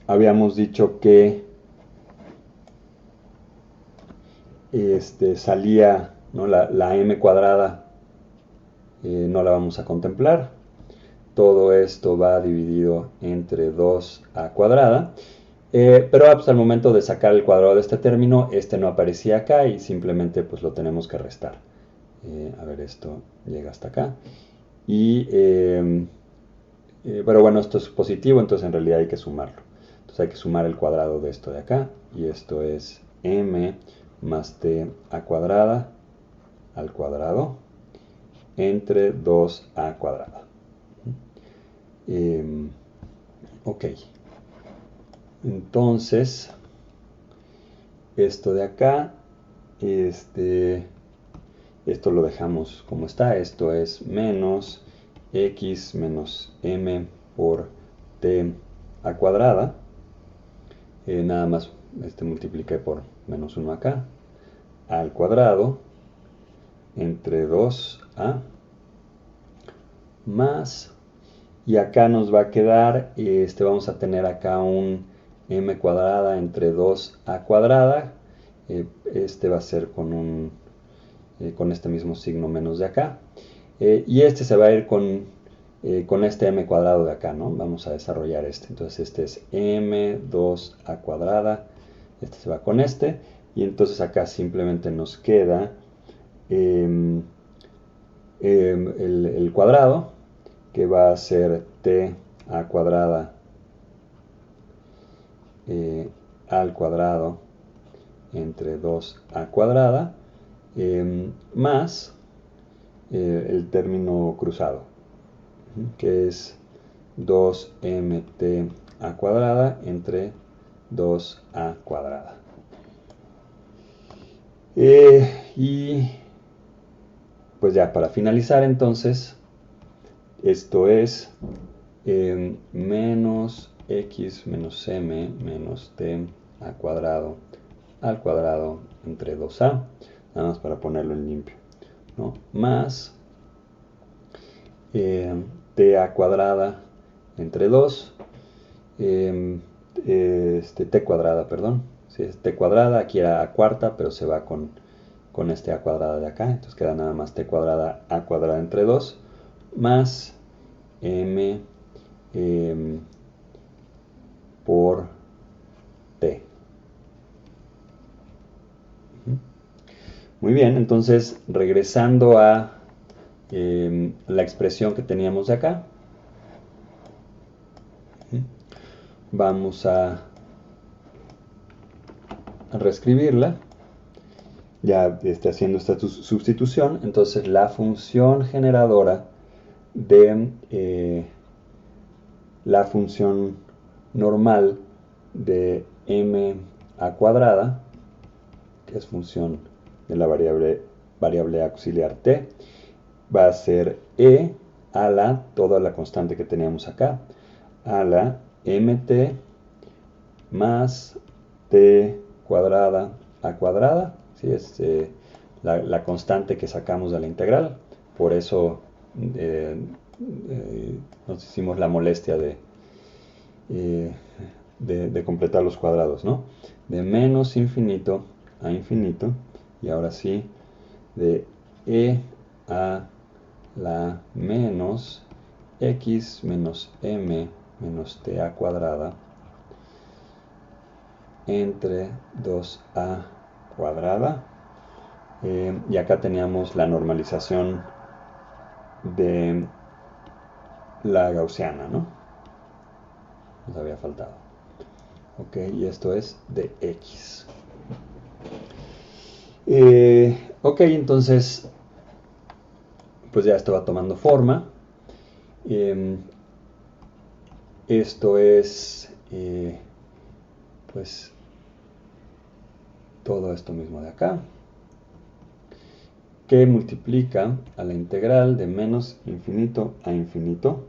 Habíamos dicho que salía, ¿no? la m cuadrada no la vamos a contemplar. Todo esto va dividido entre 2a cuadrada. Pero pues, al momento de sacar el cuadrado de este término, este no aparecía acá y simplemente pues lo tenemos que restar. A ver, esto llega hasta acá. Pero bueno, esto es positivo, entonces en realidad hay que sumarlo. Entonces hay que sumar el cuadrado de esto de acá. Y esto es m más t a cuadrada al cuadrado entre 2a cuadrada. Ok. Entonces, esto de acá, esto lo dejamos como está. Esto es menos x menos m por t a cuadrada. Nada más multipliqué por menos 1 acá. Al cuadrado entre 2a más, y acá nos va a quedar, vamos a tener acá un m cuadrada entre 2a cuadrada. Este va a ser con este mismo signo menos de acá. Y este se va a ir con este m cuadrado de acá, ¿no? Vamos a desarrollar este. Entonces este es m 2a cuadrada. Este se va con este. Y entonces acá simplemente nos queda el cuadrado, que va a ser t a cuadrada al cuadrado entre 2a cuadrada, más el término cruzado, que es 2mt a cuadrada entre 2a cuadrada. Y pues ya para finalizar, entonces, esto es menos x menos m menos t a cuadrado al cuadrado entre 2a, nada más para ponerlo en limpio, ¿no? Más t a cuadrada entre 2, t cuadrada, perdón, si es t cuadrada, aquí era a cuarta, pero se va con este a cuadrada de acá, entonces queda nada más t cuadrada a cuadrada entre 2, más m por t. Muy bien, entonces regresando a la expresión que teníamos de acá, vamos a reescribirla, ya haciendo esta sustitución. Entonces la función generadora de la función normal de m a cuadrada, que es función de la variable auxiliar t, va a ser e a la, toda la constante que teníamos acá, a la mt más t cuadrada a cuadrada, ¿sí? Es la constante que sacamos de la integral, por eso nos hicimos la molestia de completar los cuadrados, ¿no? De menos infinito a infinito, y ahora sí, de e a la menos x menos m menos t a cuadrada entre 2a cuadrada. Y acá teníamos la normalización de la gaussiana, ¿no? Nos había faltado. Ok, y esto es de x. Ok, entonces, pues ya esto va tomando forma. Esto es, pues, todo esto mismo de acá, que multiplica a la integral de menos infinito a infinito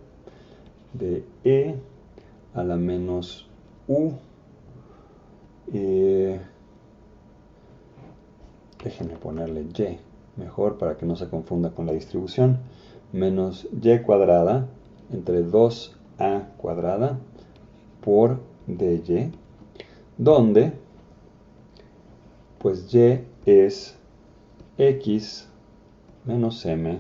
de e a la menos u, déjenme ponerle y mejor para que no se confunda con la distribución, menos y cuadrada entre 2a cuadrada por dy, donde pues y es x menos m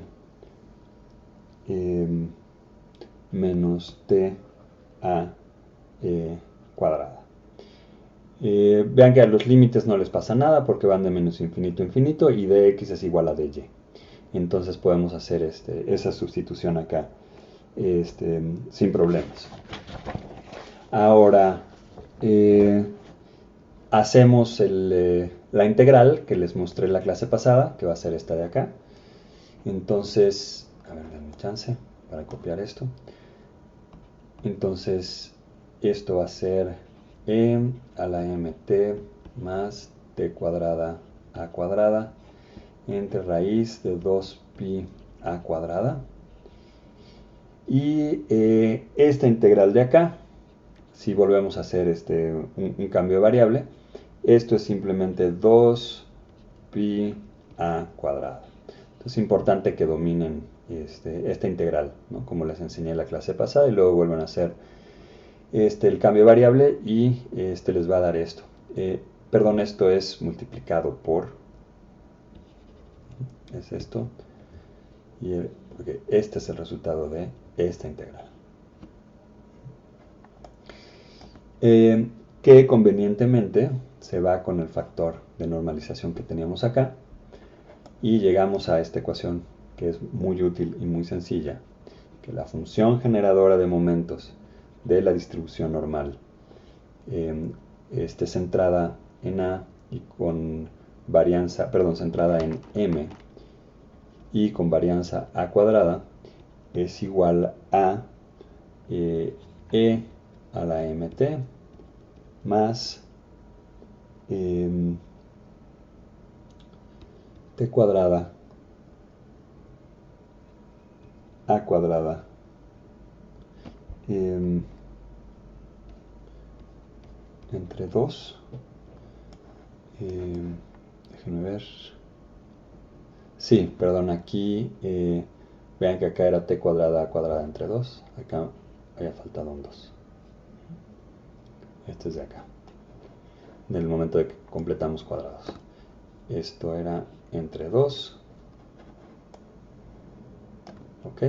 menos t a cuadrada. Vean que a los límites no les pasa nada porque van de menos infinito a infinito y de x es igual a dy. Entonces podemos hacer esa sustitución acá sin problemas. Ahora hacemos la integral que les mostré en la clase pasada, que va a ser esta de acá. Entonces, a ver, denme chance para copiar esto. Entonces, esto va a ser e a la mt más t cuadrada a cuadrada entre raíz de 2pi a cuadrada. Y esta integral de acá, si volvemos a hacer un cambio de variable, esto es simplemente 2pi a cuadrada. Entonces es importante que dominen esta integral, ¿no? Como les enseñé en la clase pasada, y luego vuelvan a hacer el cambio de variable y les va a dar esto. Perdón, esto es multiplicado por, es esto, y porque este es el resultado de esta integral. ¿Qué que convenientemente se va con el factor de normalización que teníamos acá y llegamos a esta ecuación que es muy útil y muy sencilla, que la función generadora de momentos de la distribución normal esté centrada en A y con varianza, perdón, centrada en M y con varianza A cuadrada es igual a E a la mt más t cuadrada a cuadrada entre 2. Déjenme ver. Sí, perdón, aquí vean que acá era t cuadrada a cuadrada entre 2. Acá había faltado un 2. Este es de acá, en el momento de que completamos cuadrados. Esto era entre 2. Ok.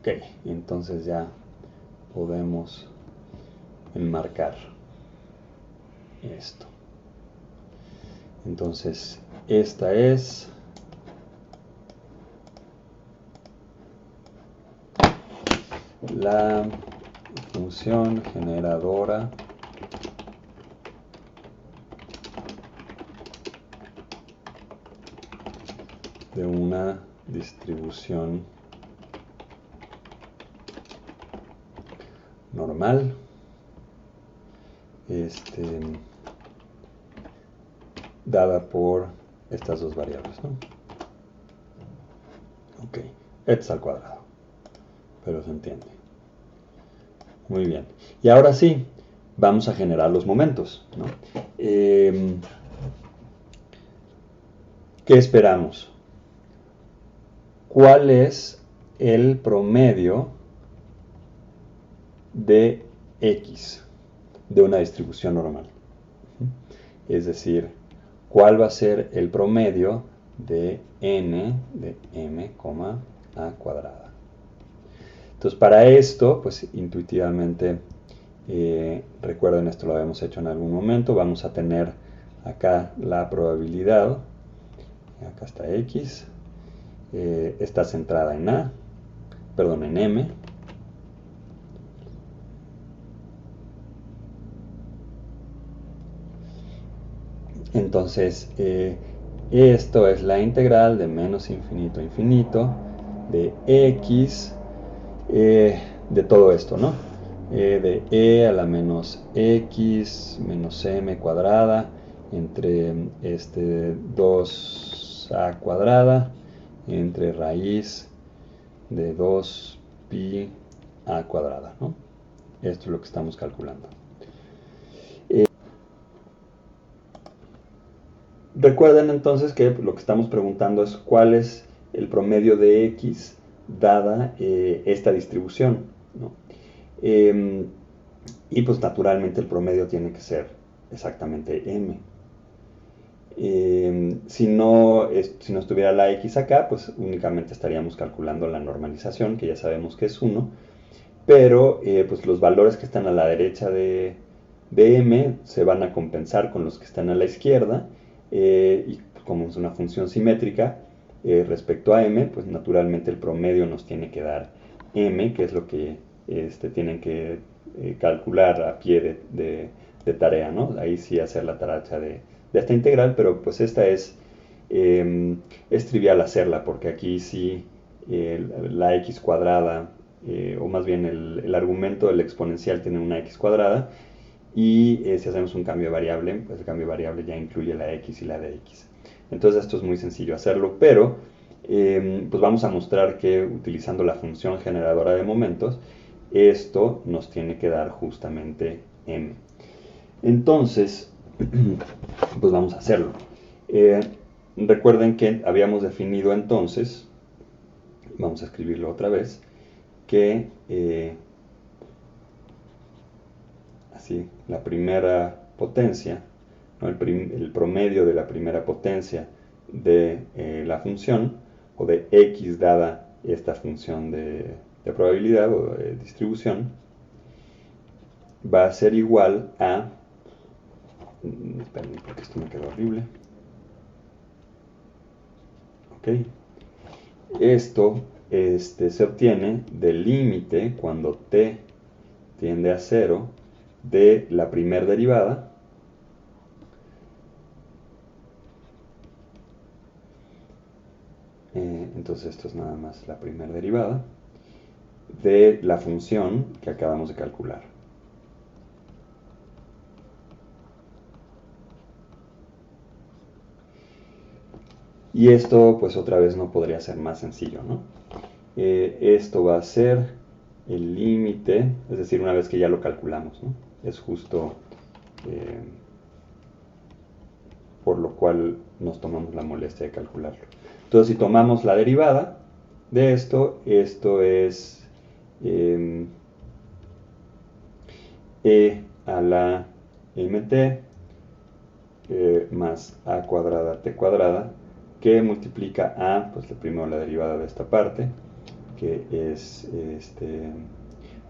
Ok, entonces ya podemos enmarcar esto. Entonces, esta es la función generadora de una distribución normal dada por estas dos variables, ¿no? Ok, x al cuadrado, pero se entiende. Muy bien, y ahora sí, vamos a generar los momentos, ¿no? ¿Qué esperamos? ¿Cuál es el promedio de x de una distribución normal? Es decir, ¿cuál va a ser el promedio de n de m, a cuadrada? Entonces, para esto, pues intuitivamente, recuerden, esto lo habíamos hecho en algún momento, vamos a tener acá la probabilidad, acá está x, está centrada en a, perdón, en m, entonces esto es la integral de menos infinito a infinito de x de todo esto, ¿no? De e a la menos x menos m cuadrada entre 2a cuadrada entre raíz de 2 pi a cuadrada, ¿no? Esto es lo que estamos calculando. Recuerden entonces que lo que estamos preguntando es cuál es el promedio de x dada esta distribución, ¿no? Y pues naturalmente el promedio tiene que ser exactamente m. Si no estuviera la x acá, pues únicamente estaríamos calculando la normalización, que ya sabemos que es 1, pero pues los valores que están a la derecha de m se van a compensar con los que están a la izquierda, y como es una función simétrica respecto a m, pues naturalmente el promedio nos tiene que dar m, que es lo que tienen que calcular a pie de tarea, ¿no? Ahí sí hacer la taracha de esta integral, pero pues esta es trivial hacerla, porque aquí sí la x cuadrada, o más bien el argumento del exponencial tiene una x cuadrada, y si hacemos un cambio de variable, pues el cambio de variable ya incluye la x y la de x. Entonces esto es muy sencillo hacerlo, pero pues vamos a mostrar que utilizando la función generadora de momentos, esto nos tiene que dar justamente m. Entonces, pues vamos a hacerlo. Recuerden que habíamos definido entonces, vamos a escribirlo otra vez, que así, la primera potencia, ¿no? el promedio de la primera potencia de la función, o de x dada esta función de probabilidad o de distribución, va a ser igual a... Esperen, porque esto me quedó horrible. Ok. Esto se obtiene del límite cuando t tiende a 0 de la primera derivada entonces esto es nada más la primera derivada de la función que acabamos de calcular. Y esto pues otra vez no podría ser más sencillo, ¿no? Esto va a ser el límite, es decir, una vez que ya lo calculamos, ¿no? Es justo por lo cual nos tomamos la molestia de calcularlo. Entonces, si tomamos la derivada de esto, esto es e a la mt más a cuadrada t cuadrada, que multiplica a, pues primero la derivada de esta parte, que es,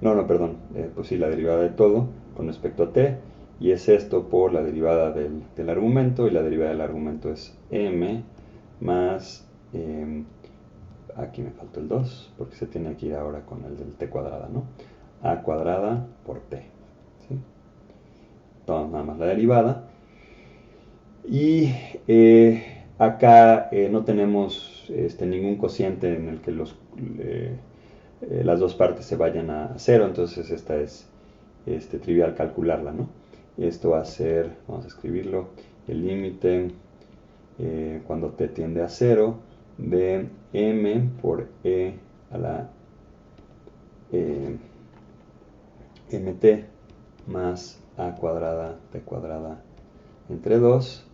perdón, pues sí, la derivada de todo con respecto a t, y es esto por la derivada del argumento, y la derivada del argumento es m más, aquí me faltó el 2, porque se tiene que ir ahora con el del t cuadrada, ¿no? A cuadrada por t, ¿sí? Tomamos nada más la derivada, y acá no tenemos ningún cociente en el que las dos partes se vayan a 0, entonces esta es trivial calcularla, ¿no? Esto va a ser, vamos a escribirlo, el límite cuando t tiende a 0 de m por e a la mt más a cuadrada t cuadrada entre 2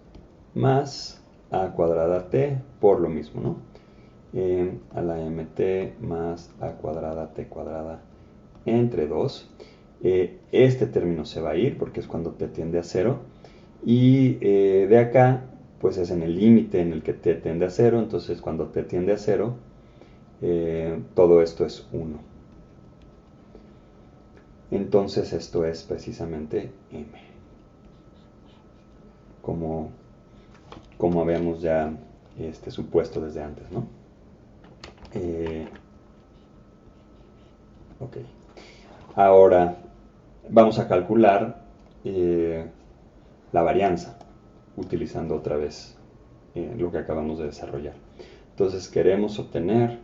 más a cuadrada t por lo mismo, ¿no? A la mt más a cuadrada t cuadrada entre 2. Este término se va a ir porque es cuando t tiende a 0. Y de acá, pues es en el límite en el que t tiende a 0. Entonces, cuando t tiende a 0, todo esto es 1. Entonces, esto es precisamente m. Como habíamos ya supuesto desde antes, ¿no? Ok. Ahora vamos a calcular la varianza, utilizando otra vez lo que acabamos de desarrollar. Entonces queremos obtener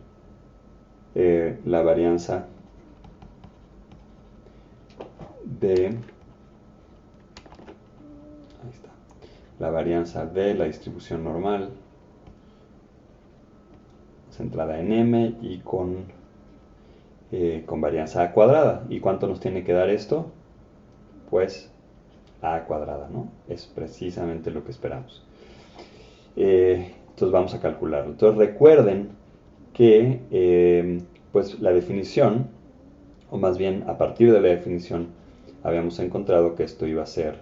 la varianza de... Ahí está. La varianza de la distribución normal centrada en m y con varianza a cuadrada. ¿Y cuánto nos tiene que dar esto? Pues a cuadrada, ¿no? Es precisamente lo que esperamos. Entonces vamos a calcularlo. Entonces recuerden que pues la definición, o más bien a partir de la definición, habíamos encontrado que esto iba a ser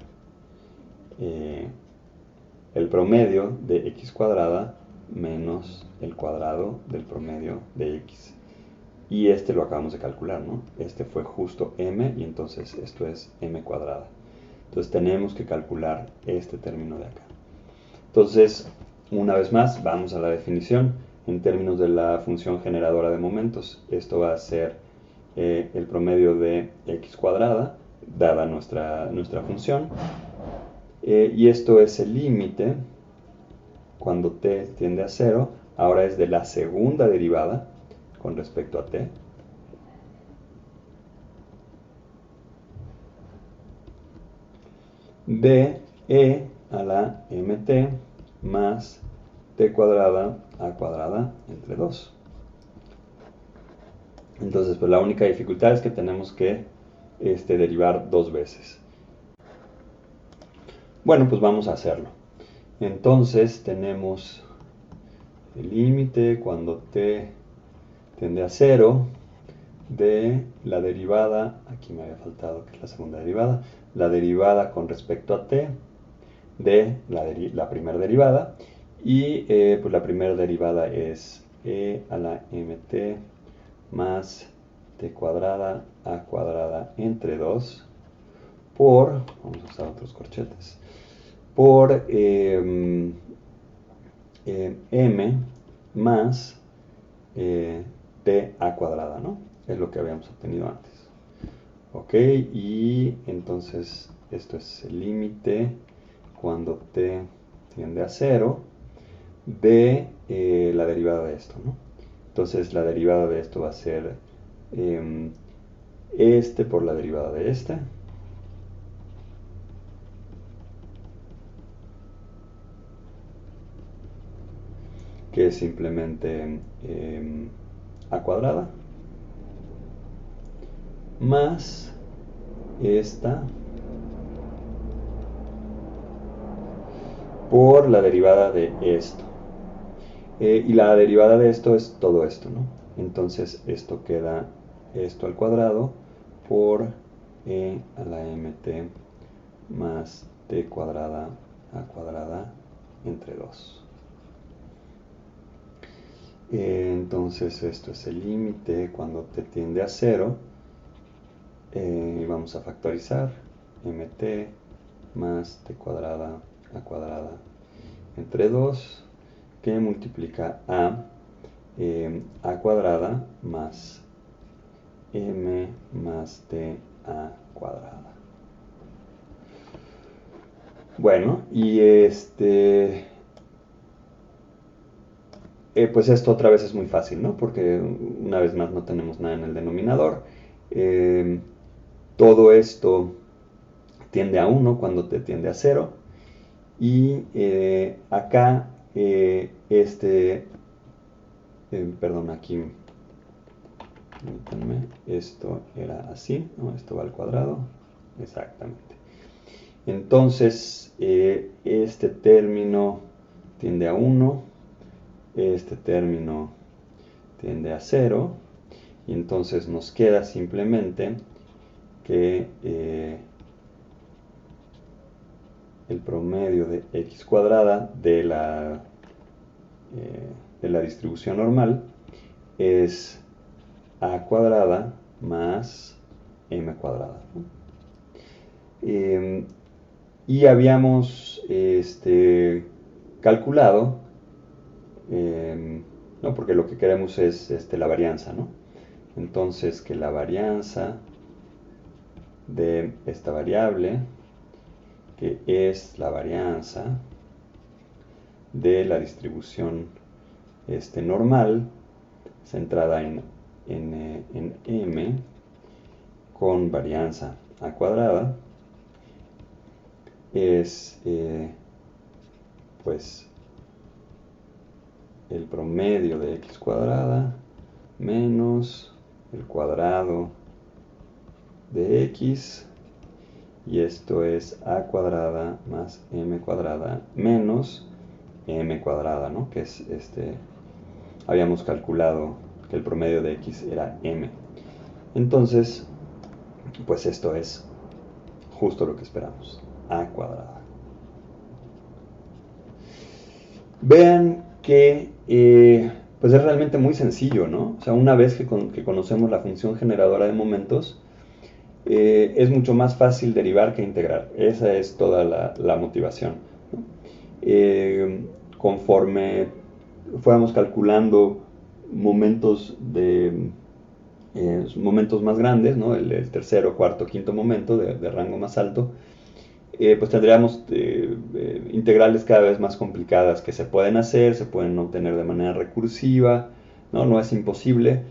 el promedio de x cuadrada menos el cuadrado del promedio de x. Y lo acabamos de calcular, ¿no? Este fue justo m, y entonces esto es m cuadrada. Entonces tenemos que calcular este término de acá. Entonces, una vez más, vamos a la definición. En términos de la función generadora de momentos, esto va a ser el promedio de x cuadrada, dada nuestra función. Y esto es el límite cuando t tiende a 0. Ahora es de la segunda derivada con respecto a t. De e a la mt más t cuadrada a cuadrada entre 2. Entonces, pues la única dificultad es que tenemos que derivar dos veces. Bueno, pues vamos a hacerlo. Entonces tenemos el límite cuando t tiende a 0 de la derivada, aquí me había faltado que es la segunda derivada, la derivada con respecto a t de la primera derivada, y pues la primera derivada es e a la mt más t cuadrada a cuadrada entre 2 por, vamos a usar otros corchetes, por m más t a cuadrada, ¿no? Es lo que habíamos obtenido antes. Ok, y entonces esto es el límite cuando t tiende a 0 de la derivada de esto, ¿no? Entonces la derivada de esto va a ser este por la derivada de este. Que es simplemente a cuadrada más esta por la derivada de esto. Y la derivada de esto es todo esto, ¿no? Entonces esto queda esto al cuadrado por e a la mt más t cuadrada a cuadrada entre 2. Entonces esto es el límite cuando t tiende a 0. Vamos a factorizar mt más t cuadrada a cuadrada entre 2 que multiplica a cuadrada más m más t a cuadrada. Bueno, y pues esto otra vez es muy fácil, ¿no? Porque una vez más no tenemos nada en el denominador. Todo esto tiende a 1 cuando t tiende a 0. Y acá, perdón, aquí, permítanme, esto era así, ¿no? Esto va al cuadrado, exactamente. Entonces, este término tiende a 1, este término tiende a 0, y entonces nos queda simplemente que el promedio de x cuadrada de la distribución normal es a cuadrada más m cuadrada, ¿no? Y habíamos calculado, ¿no? Porque lo que queremos es la varianza, ¿no? Entonces que la varianza de esta variable, que es la varianza de la distribución normal, centrada en m, con varianza a cuadrada, es pues el promedio de x cuadrada menos el cuadrado de x, y esto es a cuadrada más m cuadrada menos m cuadrada, ¿no? Que es habíamos calculado que el promedio de x era m. Entonces, pues esto es justo lo que esperamos, a cuadrada. Vean que pues es realmente muy sencillo, ¿no? O sea, una vez que conocemos la función generadora de momentos, es mucho más fácil derivar que integrar. Esa es toda la motivación, ¿no? Conforme fuéramos calculando momentos momentos más grandes, ¿no? El tercero, cuarto, quinto momento de rango más alto, pues tendríamos integrales cada vez más complicadas que se pueden hacer, se pueden obtener de manera recursiva, ¿no? No es imposible,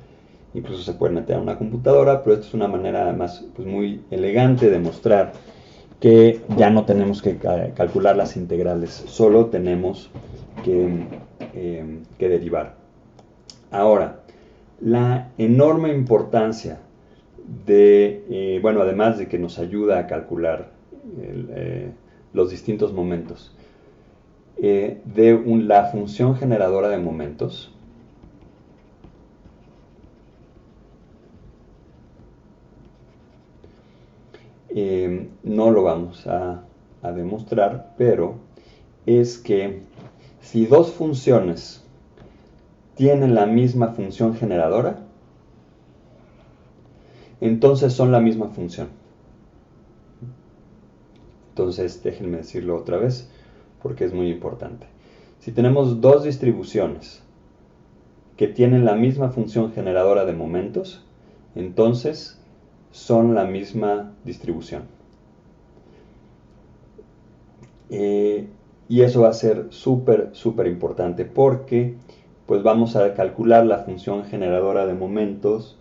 incluso se puede meter a una computadora, pero esto es una manera además pues, muy elegante de mostrar que ya no tenemos que calcular las integrales, solo tenemos que derivar. Ahora, la enorme importancia de, bueno, además de que nos ayuda a calcular los distintos momentos, de la función generadora de momentos, no lo vamos a demostrar, pero es que si dos funciones tienen la misma función generadora, entonces son la misma función. Entonces déjenme decirlo otra vez porque es muy importante. Si tenemos dos distribuciones que tienen la misma función generadora de momentos, entonces son la misma distribución. Y eso va a ser súper importante porque pues vamos a calcular la función generadora de momentos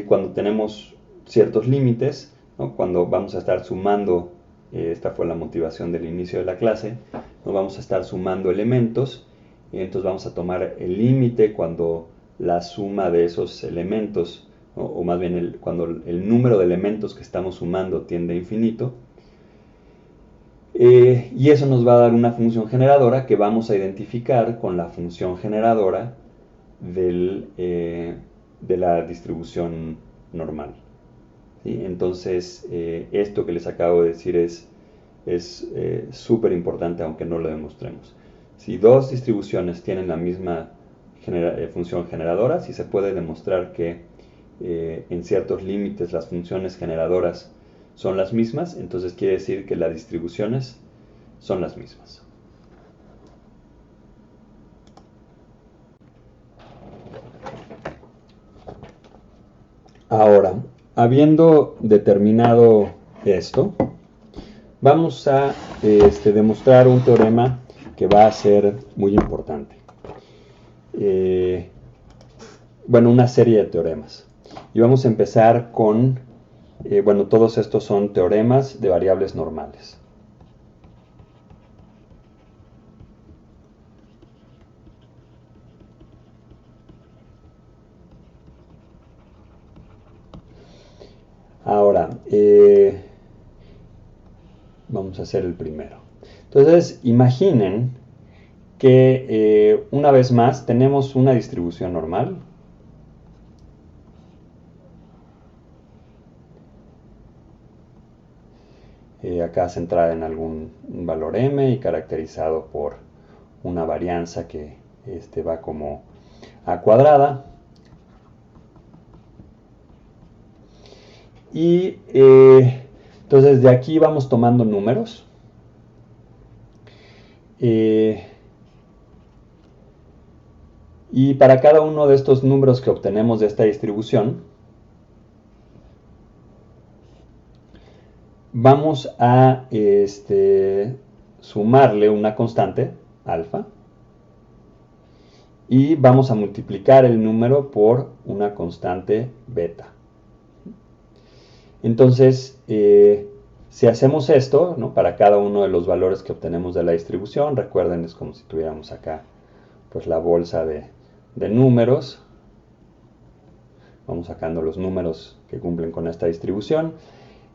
cuando tenemos ciertos límites, ¿no? Cuando vamos a estar sumando, esta fue la motivación del inicio de la clase, nos vamos a estar sumando elementos, entonces vamos a tomar el límite cuando la suma de esos elementos, ¿no? O más bien cuando el número de elementos que estamos sumando tiende a infinito, y eso nos va a dar una función generadora que vamos a identificar con la función generadora de la distribución normal. ¿Sí? Entonces, esto que les acabo de decir es súper importante, aunque no lo demostremos. Si dos distribuciones tienen la misma función generadora, si se puede demostrar que en ciertos límites las funciones generadoras son las mismas, entonces quiere decir que las distribuciones son las mismas. Ahora, habiendo determinado esto, vamos a demostrar un teorema que va a ser muy importante. Bueno, una serie de teoremas. Y vamos a empezar con, bueno, todos estos son teoremas de variables normales. Ahora, vamos a hacer el primero. Entonces, imaginen que una vez más tenemos una distribución normal. Acá centrada en algún valor m y caracterizado por una varianza que va como a cuadrada. Y entonces de aquí vamos tomando números. Y para cada uno de estos números que obtenemos de esta distribución, vamos a sumarle una constante, alfa, y vamos a multiplicar el número por una constante beta. Entonces, si hacemos esto, ¿no? Para cada uno de los valores que obtenemos de la distribución, recuerden, es como si tuviéramos acá pues la bolsa de números. Vamos sacando los números que cumplen con esta distribución.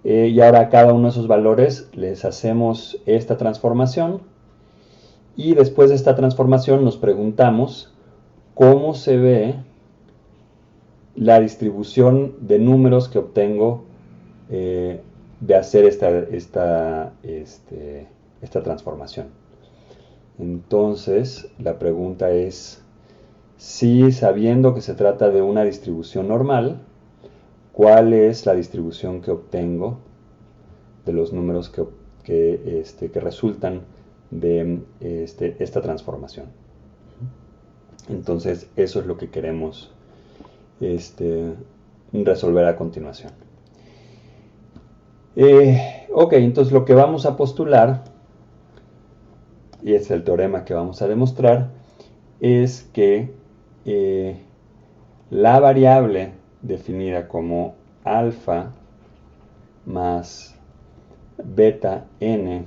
Y ahora a cada uno de esos valores les hacemos esta transformación. Y después de esta transformación nos preguntamos cómo se ve la distribución de números que obtengo de hacer esta transformación. Entonces, la pregunta es, si sabiendo que se trata de una distribución normal, ¿cuál es la distribución que obtengo de los números que resultan de esta transformación? Entonces, eso es lo que queremos resolver a continuación. Ok, entonces lo que vamos a postular, y es el teorema que vamos a demostrar, es que la variable definida como alfa más beta n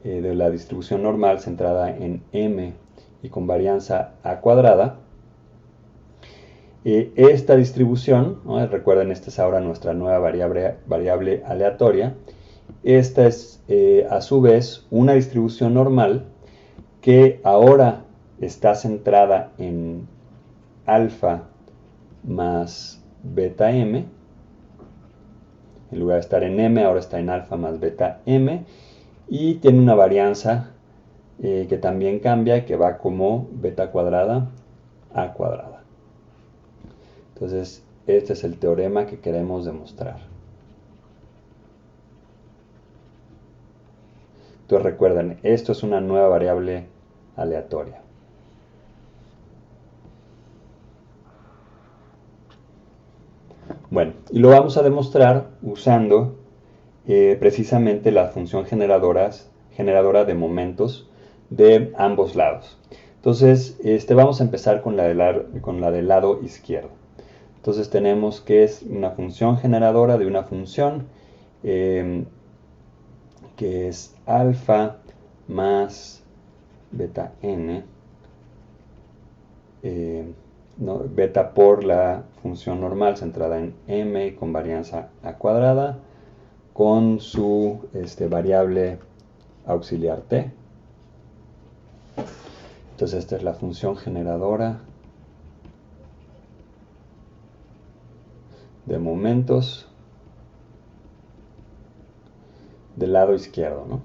de la distribución normal centrada en m y con varianza a cuadrada, esta distribución, ¿no? Recuerden, esta es ahora nuestra nueva variable aleatoria. Esta es a su vez una distribución normal que ahora está centrada en alfa más beta m. En lugar de estar en m, ahora está en alfa más beta m. Y tiene una varianza que también cambia, que va como beta cuadrada a cuadrada. Entonces, este es el teorema que queremos demostrar. Entonces recuerden, esto es una nueva variable aleatoria. Bueno, y lo vamos a demostrar usando precisamente la función generadora de momentos de ambos lados. Entonces, vamos a empezar con la del lado izquierdo. Entonces tenemos que es una función generadora de una función que es alfa más beta n, no, beta por la función normal centrada en m con varianza a cuadrada, con su variable auxiliar t. Entonces esta es la función generadora de momentos del lado izquierdo, ¿no?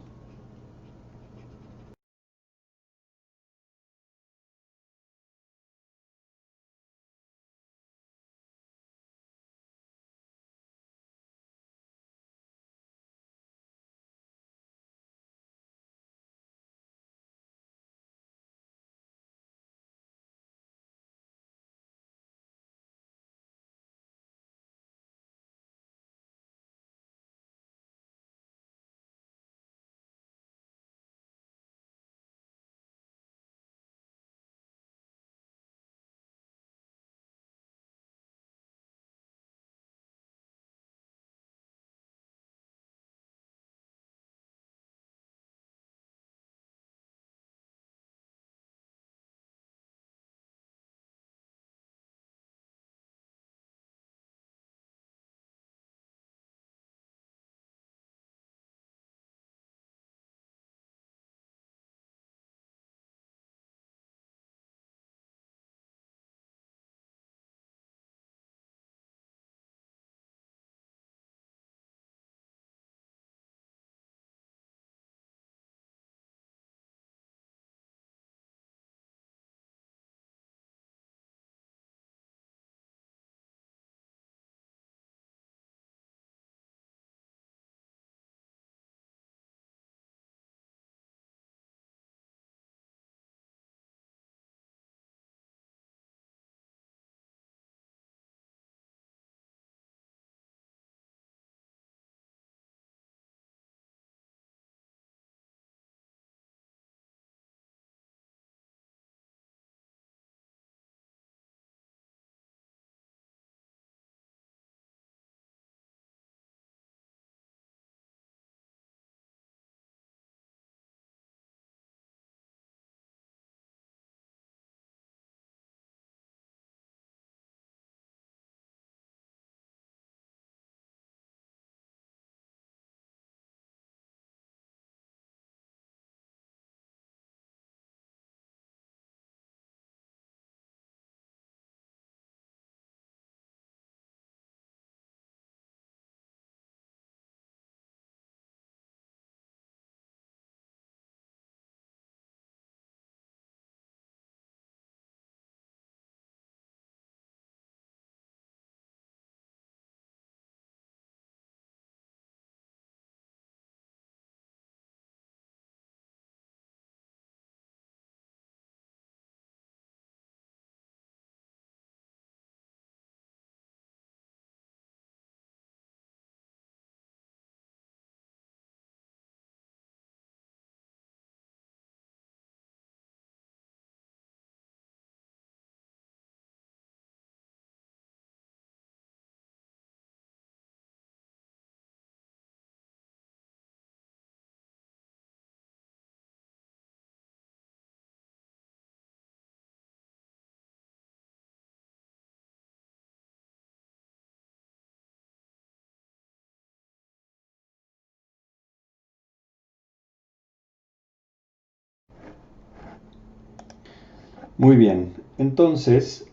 Muy bien, entonces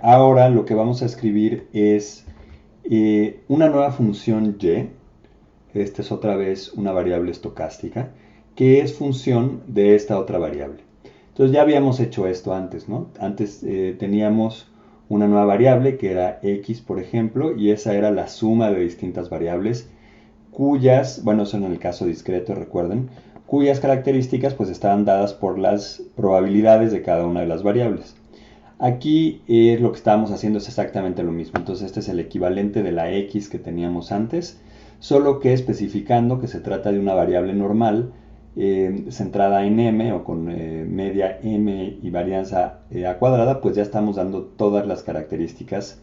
ahora lo que vamos a escribir es una nueva función y. Esta es otra vez una variable estocástica que es función de esta otra variable. Entonces ya habíamos hecho esto antes, ¿no? Antes teníamos una nueva variable que era x, por ejemplo, y esa era la suma de distintas variables cuyas, bueno, eso en el caso discreto, recuerden, cuyas características pues estaban dadas por las probabilidades de cada una de las variables. Aquí lo que estábamos haciendo es exactamente lo mismo. Entonces este es el equivalente de la x que teníamos antes, solo que especificando que se trata de una variable normal centrada en m o con media m y varianza a cuadrada, pues ya estamos dando todas las características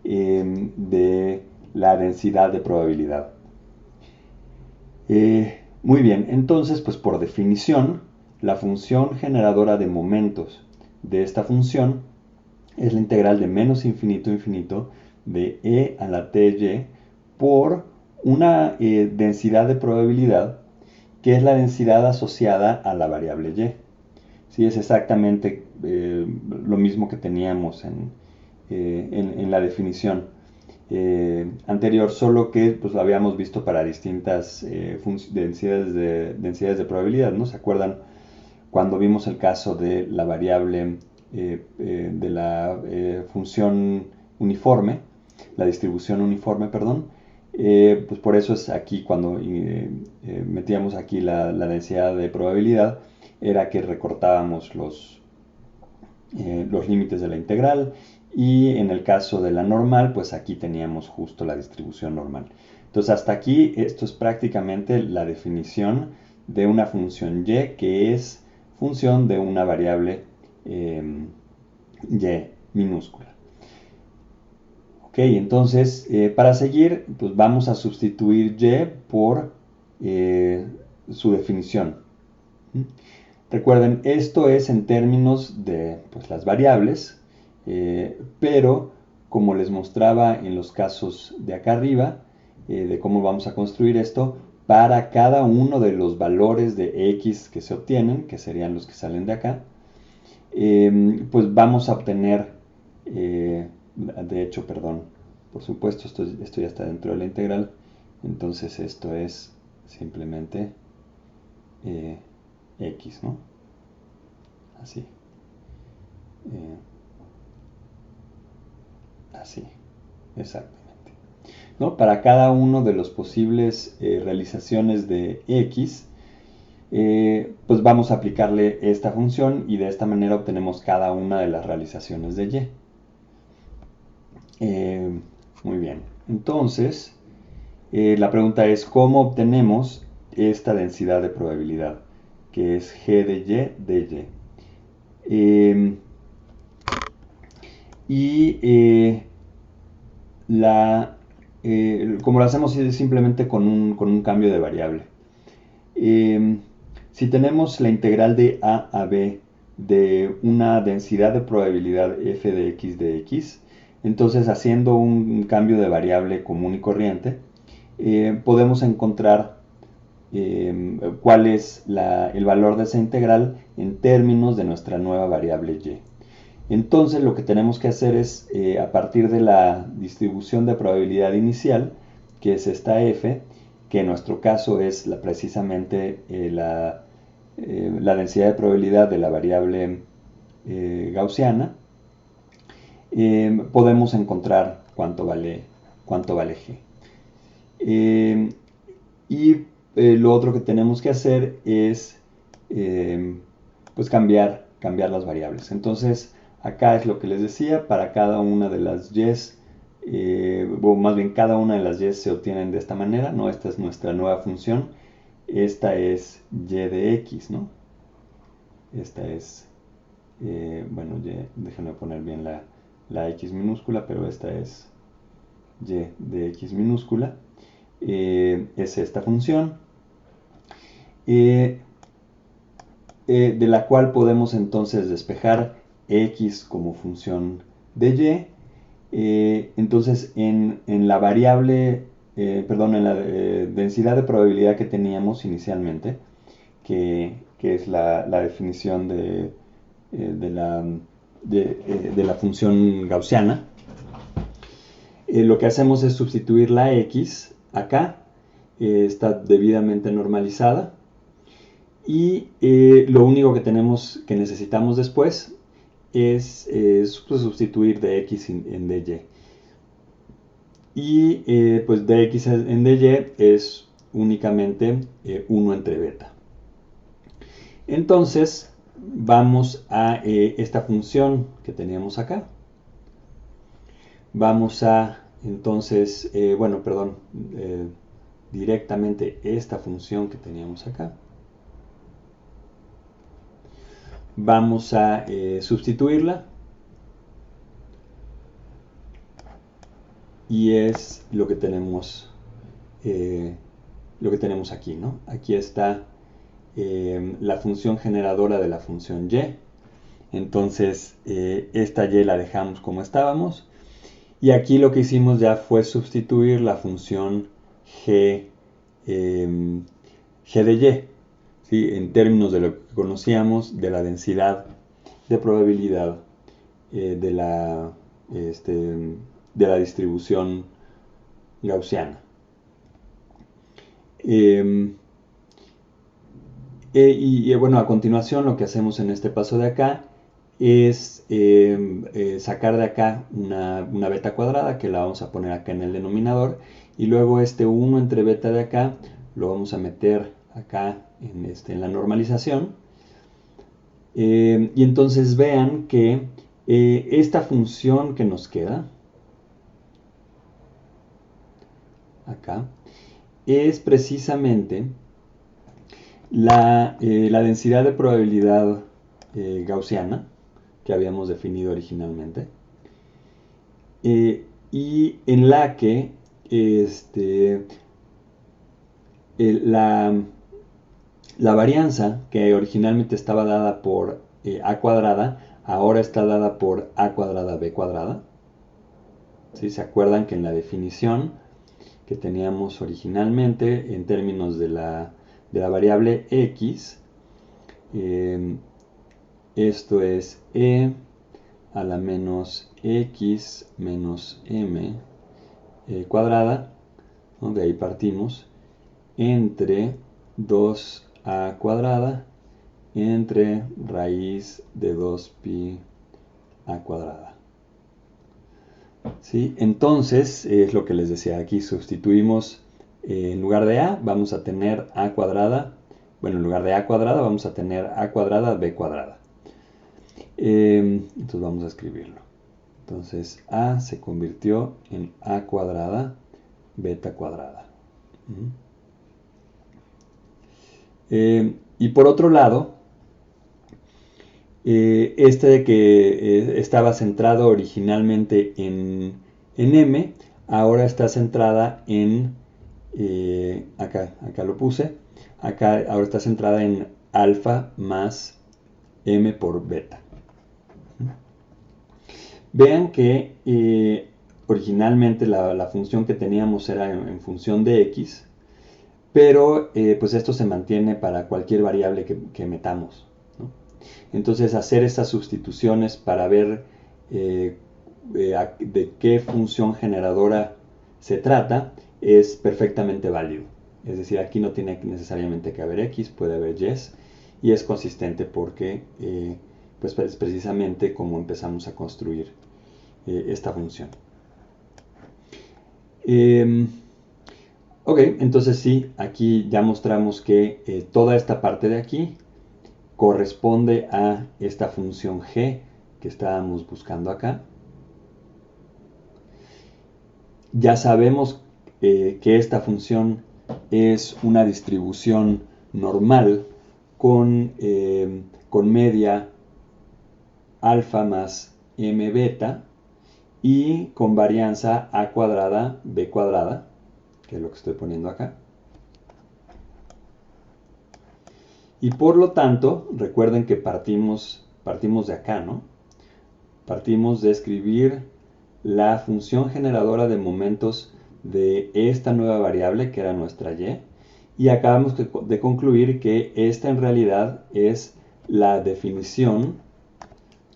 de la densidad de probabilidad. Muy bien, entonces pues por definición la función generadora de momentos de esta función es la integral de menos infinito a infinito de e a la ty por una densidad de probabilidad que es la densidad asociada a la variable y. Sí, es exactamente lo mismo que teníamos en la definición anterior, solo que pues, lo habíamos visto para distintas densidades de probabilidad, ¿no? ¿Se acuerdan cuando vimos el caso de la variable de la función uniforme, la distribución uniforme, perdón? Pues por eso es aquí cuando metíamos aquí la densidad de probabilidad, era que recortábamos los límites de la integral, y en el caso de la normal, pues aquí teníamos justo la distribución normal. Entonces hasta aquí esto es prácticamente la definición de una función y que es función de una variable y minúscula. Ok, entonces para seguir, pues vamos a sustituir y por su definición. Recuerden, esto es en términos de pues, las variables, pero como les mostraba en los casos de acá arriba, de cómo vamos a construir esto, para cada uno de los valores de x que se obtienen, que serían los que salen de acá, pues vamos a obtener, de hecho, perdón, por supuesto, esto ya está dentro de la integral, entonces esto es simplemente x, ¿no? Así. Así, exactamente. ¿No? Para cada uno de los posibles realizaciones de x, pues vamos a aplicarle esta función y de esta manera obtenemos cada una de las realizaciones de y. Muy bien. Entonces, la pregunta es, ¿cómo obtenemos esta densidad de probabilidad? Que es g de y de y. Como lo hacemos es simplemente con un cambio de variable. Si tenemos la integral de a b de una densidad de probabilidad f de x, entonces haciendo un cambio de variable común y corriente, podemos encontrar cuál es el valor de esa integral en términos de nuestra nueva variable y. Entonces lo que tenemos que hacer es, a partir de la distribución de probabilidad inicial, que es esta f, que en nuestro caso es precisamente la densidad de probabilidad de la variable gaussiana, podemos encontrar cuánto vale g. Y lo otro que tenemos que hacer es pues cambiar las variables. Entonces, acá es lo que les decía, para cada una de las y's, o más bien cada una de las y's se obtienen de esta manera, ¿no? Esta es nuestra nueva función, esta es y de x, ¿no? Esta es, bueno, déjenme poner bien la x minúscula, pero esta es y de x minúscula, es esta función, de la cual podemos entonces despejar x como función de y. Entonces en la variable, perdón, en la densidad de probabilidad que teníamos inicialmente, que es la definición de la función gaussiana, lo que hacemos es sustituir la x acá, está debidamente normalizada, y lo único que necesitamos después es pues, sustituir dx en dy. Y pues dx en dy es únicamente 1 entre beta. Entonces vamos a esta función que teníamos acá. Vamos a, entonces, directamente esta función que teníamos acá. Vamos a sustituirla. Y es lo que tenemos aquí, ¿no? Aquí está la función generadora de la función y. Entonces, esta y la dejamos como estábamos. Y aquí lo que hicimos ya fue sustituir la función g, g de y, ¿sí? En términos de lo que conocíamos de la densidad de probabilidad de la distribución gaussiana. Bueno, a continuación lo que hacemos en este paso de acá es sacar de acá una beta cuadrada que la vamos a poner acá en el denominador, y luego este 1 entre beta de acá lo vamos a meter acá en la normalización. Y entonces vean que esta función que nos queda acá es precisamente la densidad de probabilidad gaussiana que habíamos definido originalmente, y en la que la varianza que originalmente estaba dada por a cuadrada, ahora está dada por a cuadrada b cuadrada. ¿Sí? ¿Se acuerdan que en la definición que teníamos originalmente en términos de la variable x, esto es e a la menos x menos m cuadrada, ¿no? De ahí partimos, entre 2a cuadrada entre raíz de 2pi a cuadrada. ¿Sí? Entonces, es lo que les decía, aquí sustituimos, en lugar de a, vamos a tener a cuadrada, bueno, en lugar de a cuadrada, vamos a tener a cuadrada b cuadrada. Entonces vamos a escribirlo. Entonces, a se convirtió en a cuadrada beta cuadrada. Y por otro lado, este de que estaba centrado originalmente en m, ahora está centrada en, acá lo puse, acá ahora está centrada en alfa más m por beta. Vean que originalmente la función que teníamos era en función de x, pero pues esto se mantiene para cualquier variable que metamos, ¿no? Entonces, hacer estas sustituciones para ver de qué función generadora se trata es perfectamente válido. Es decir, aquí no tiene necesariamente que haber x, puede haber y es consistente porque pues es precisamente como empezamos a construir esta función. Ok, entonces sí, aquí ya mostramos que toda esta parte de aquí corresponde a esta función g que estábamos buscando acá. Ya sabemos que esta función es una distribución normal con media alfa más m beta y con varianza a cuadrada b cuadrada, que es lo que estoy poniendo acá. Y por lo tanto, recuerden que partimos de acá, ¿no? Partimos de escribir la función generadora de momentos de esta nueva variable que era nuestra y acabamos de concluir que esta en realidad es la definición,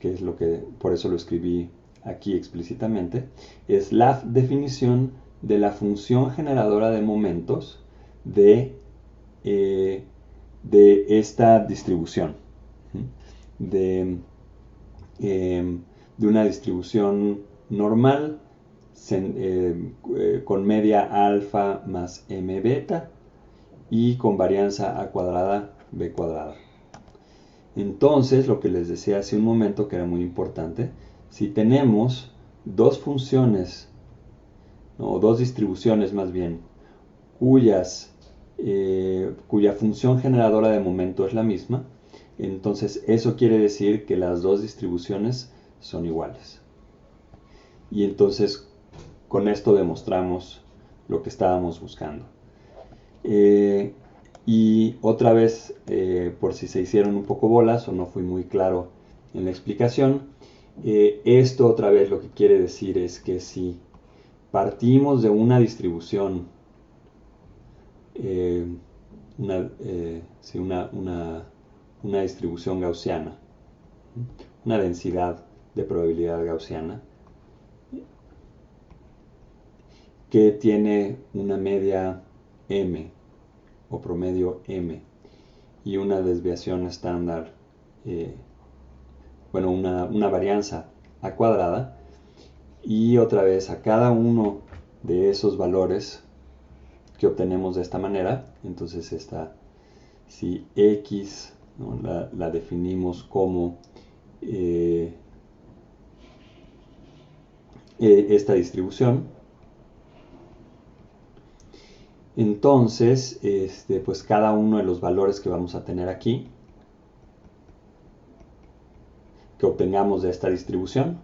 que es lo que, por eso lo escribí aquí explícitamente, es la definición de la función generadora de momentos de esta distribución, de una distribución normal con media alfa más m beta y con varianza a cuadrada b cuadrada. Entonces, lo que les decía hace un momento que era muy importante, si tenemos dos funciones, o dos distribuciones más bien, cuya función generadora de momento es la misma, entonces eso quiere decir que las dos distribuciones son iguales. Y entonces con esto demostramos lo que estábamos buscando. Y otra vez, por si se hicieron un poco bolas o no fui muy claro en la explicación, esto otra vez lo que quiere decir es que si partimos de una distribución, sí, una distribución gaussiana, una densidad de probabilidad gaussiana, que tiene una media m o promedio m y una desviación estándar, bueno, una varianza a cuadrada, y otra vez a cada uno de esos valores que obtenemos de esta manera, entonces si x, ¿no?, la definimos como esta distribución, entonces pues cada uno de los valores que vamos a tener aquí, que obtengamos de esta distribución,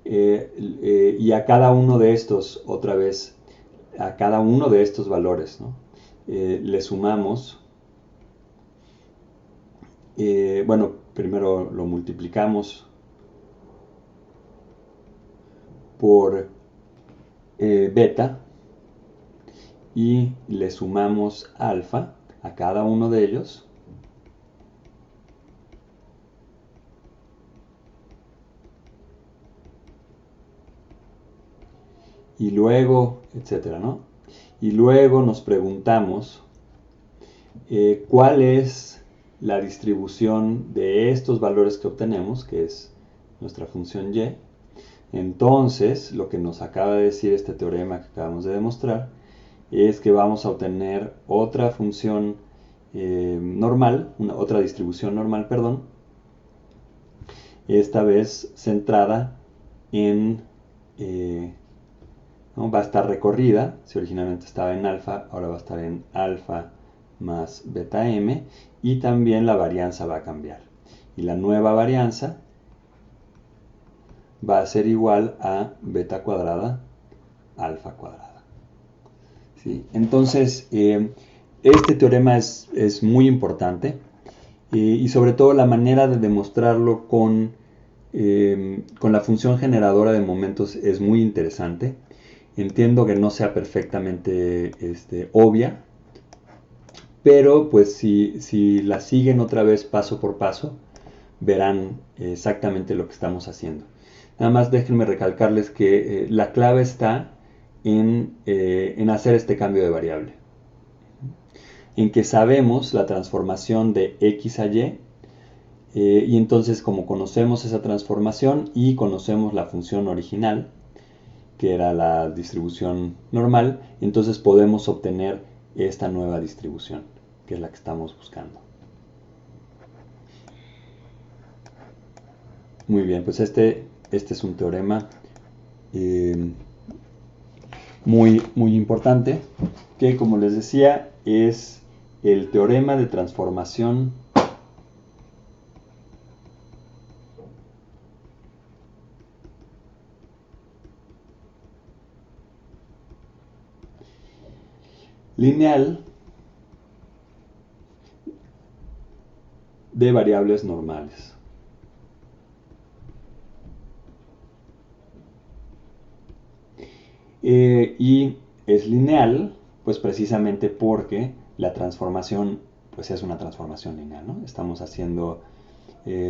y a cada uno de estos, otra vez, a cada uno de estos valores, ¿no?, le sumamos, bueno, primero lo multiplicamos por beta y le sumamos alfa a cada uno de ellos, y luego, etcétera, ¿no? Y luego nos preguntamos cuál es la distribución de estos valores que obtenemos, que es nuestra función y. Entonces, lo que nos acaba de decir este teorema que acabamos de demostrar es que vamos a obtener otra función normal, otra distribución normal, perdón, esta vez centrada en, ¿no?, va a estar recorrida, si originalmente estaba en alfa, ahora va a estar en alfa más beta m, y también la varianza va a cambiar. Y la nueva varianza va a ser igual a beta cuadrada alfa cuadrada. ¿Sí? Entonces, este teorema es muy importante, y sobre todo la manera de demostrarlo con la función generadora de momentos es muy interesante. Entiendo que no sea perfectamente obvia, pero pues si la siguen otra vez paso por paso, verán exactamente lo que estamos haciendo. Nada más déjenme recalcarles que la clave está en hacer este cambio de variable, en que sabemos la transformación de x a y, y entonces como conocemos esa transformación y conocemos la función original, que era la distribución normal, entonces podemos obtener esta nueva distribución, que es la que estamos buscando. Muy bien, pues este es un teorema muy importante, que como les decía es el teorema de transformación lineal de variables normales. Y es lineal, pues precisamente porque la transformación pues es una transformación lineal, ¿no? Estamos haciendo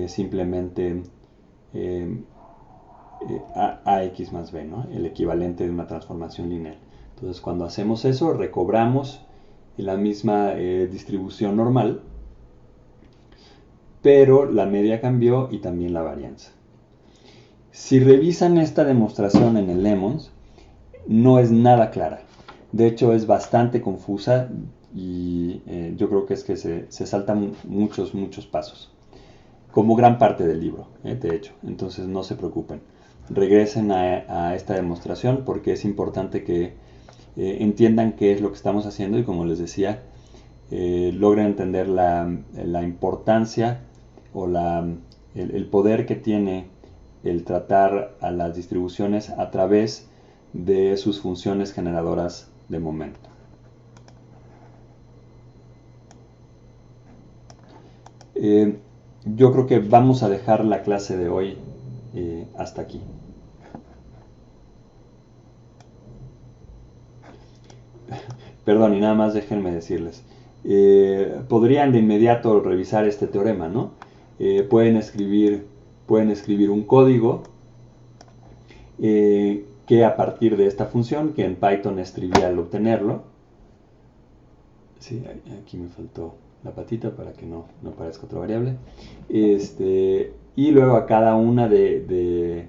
simplemente ax más b, ¿no?, el equivalente de una transformación lineal. Entonces cuando hacemos eso recobramos la misma distribución normal, pero la media cambió y también la varianza. Si revisan esta demostración en el Lemons, no es nada clara. De hecho es bastante confusa y yo creo que es que se saltan muchos pasos. como gran parte del libro, de hecho. Entonces no se preocupen. Regresen a esta demostración porque es importante que entiendan qué es lo que estamos haciendo y, como les decía, logren entender la importancia o el poder que tiene el tratar a las distribuciones a través de sus funciones generadoras de momento. Yo creo que vamos a dejar la clase de hoy hasta aquí. Perdón, y nada más déjenme decirles. Podrían de inmediato revisar este teorema, ¿no? Pueden escribir un código que a partir de esta función, que en Python es trivial obtenerlo. Sí, aquí me faltó la patita para que no aparezca otra variable. Y luego a cada una de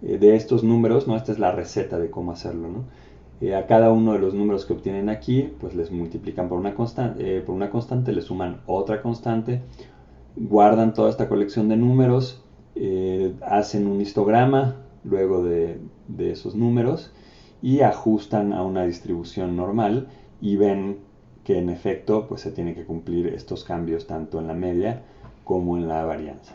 estos números, ¿no? Esta es la receta de cómo hacerlo, ¿no? A cada uno de los números que obtienen aquí, pues les multiplican por una constante, le suman otra constante, guardan toda esta colección de números, hacen un histograma luego de esos números y ajustan a una distribución normal y ven que en efecto pues se tienen que cumplir estos cambios tanto en la media como en la varianza.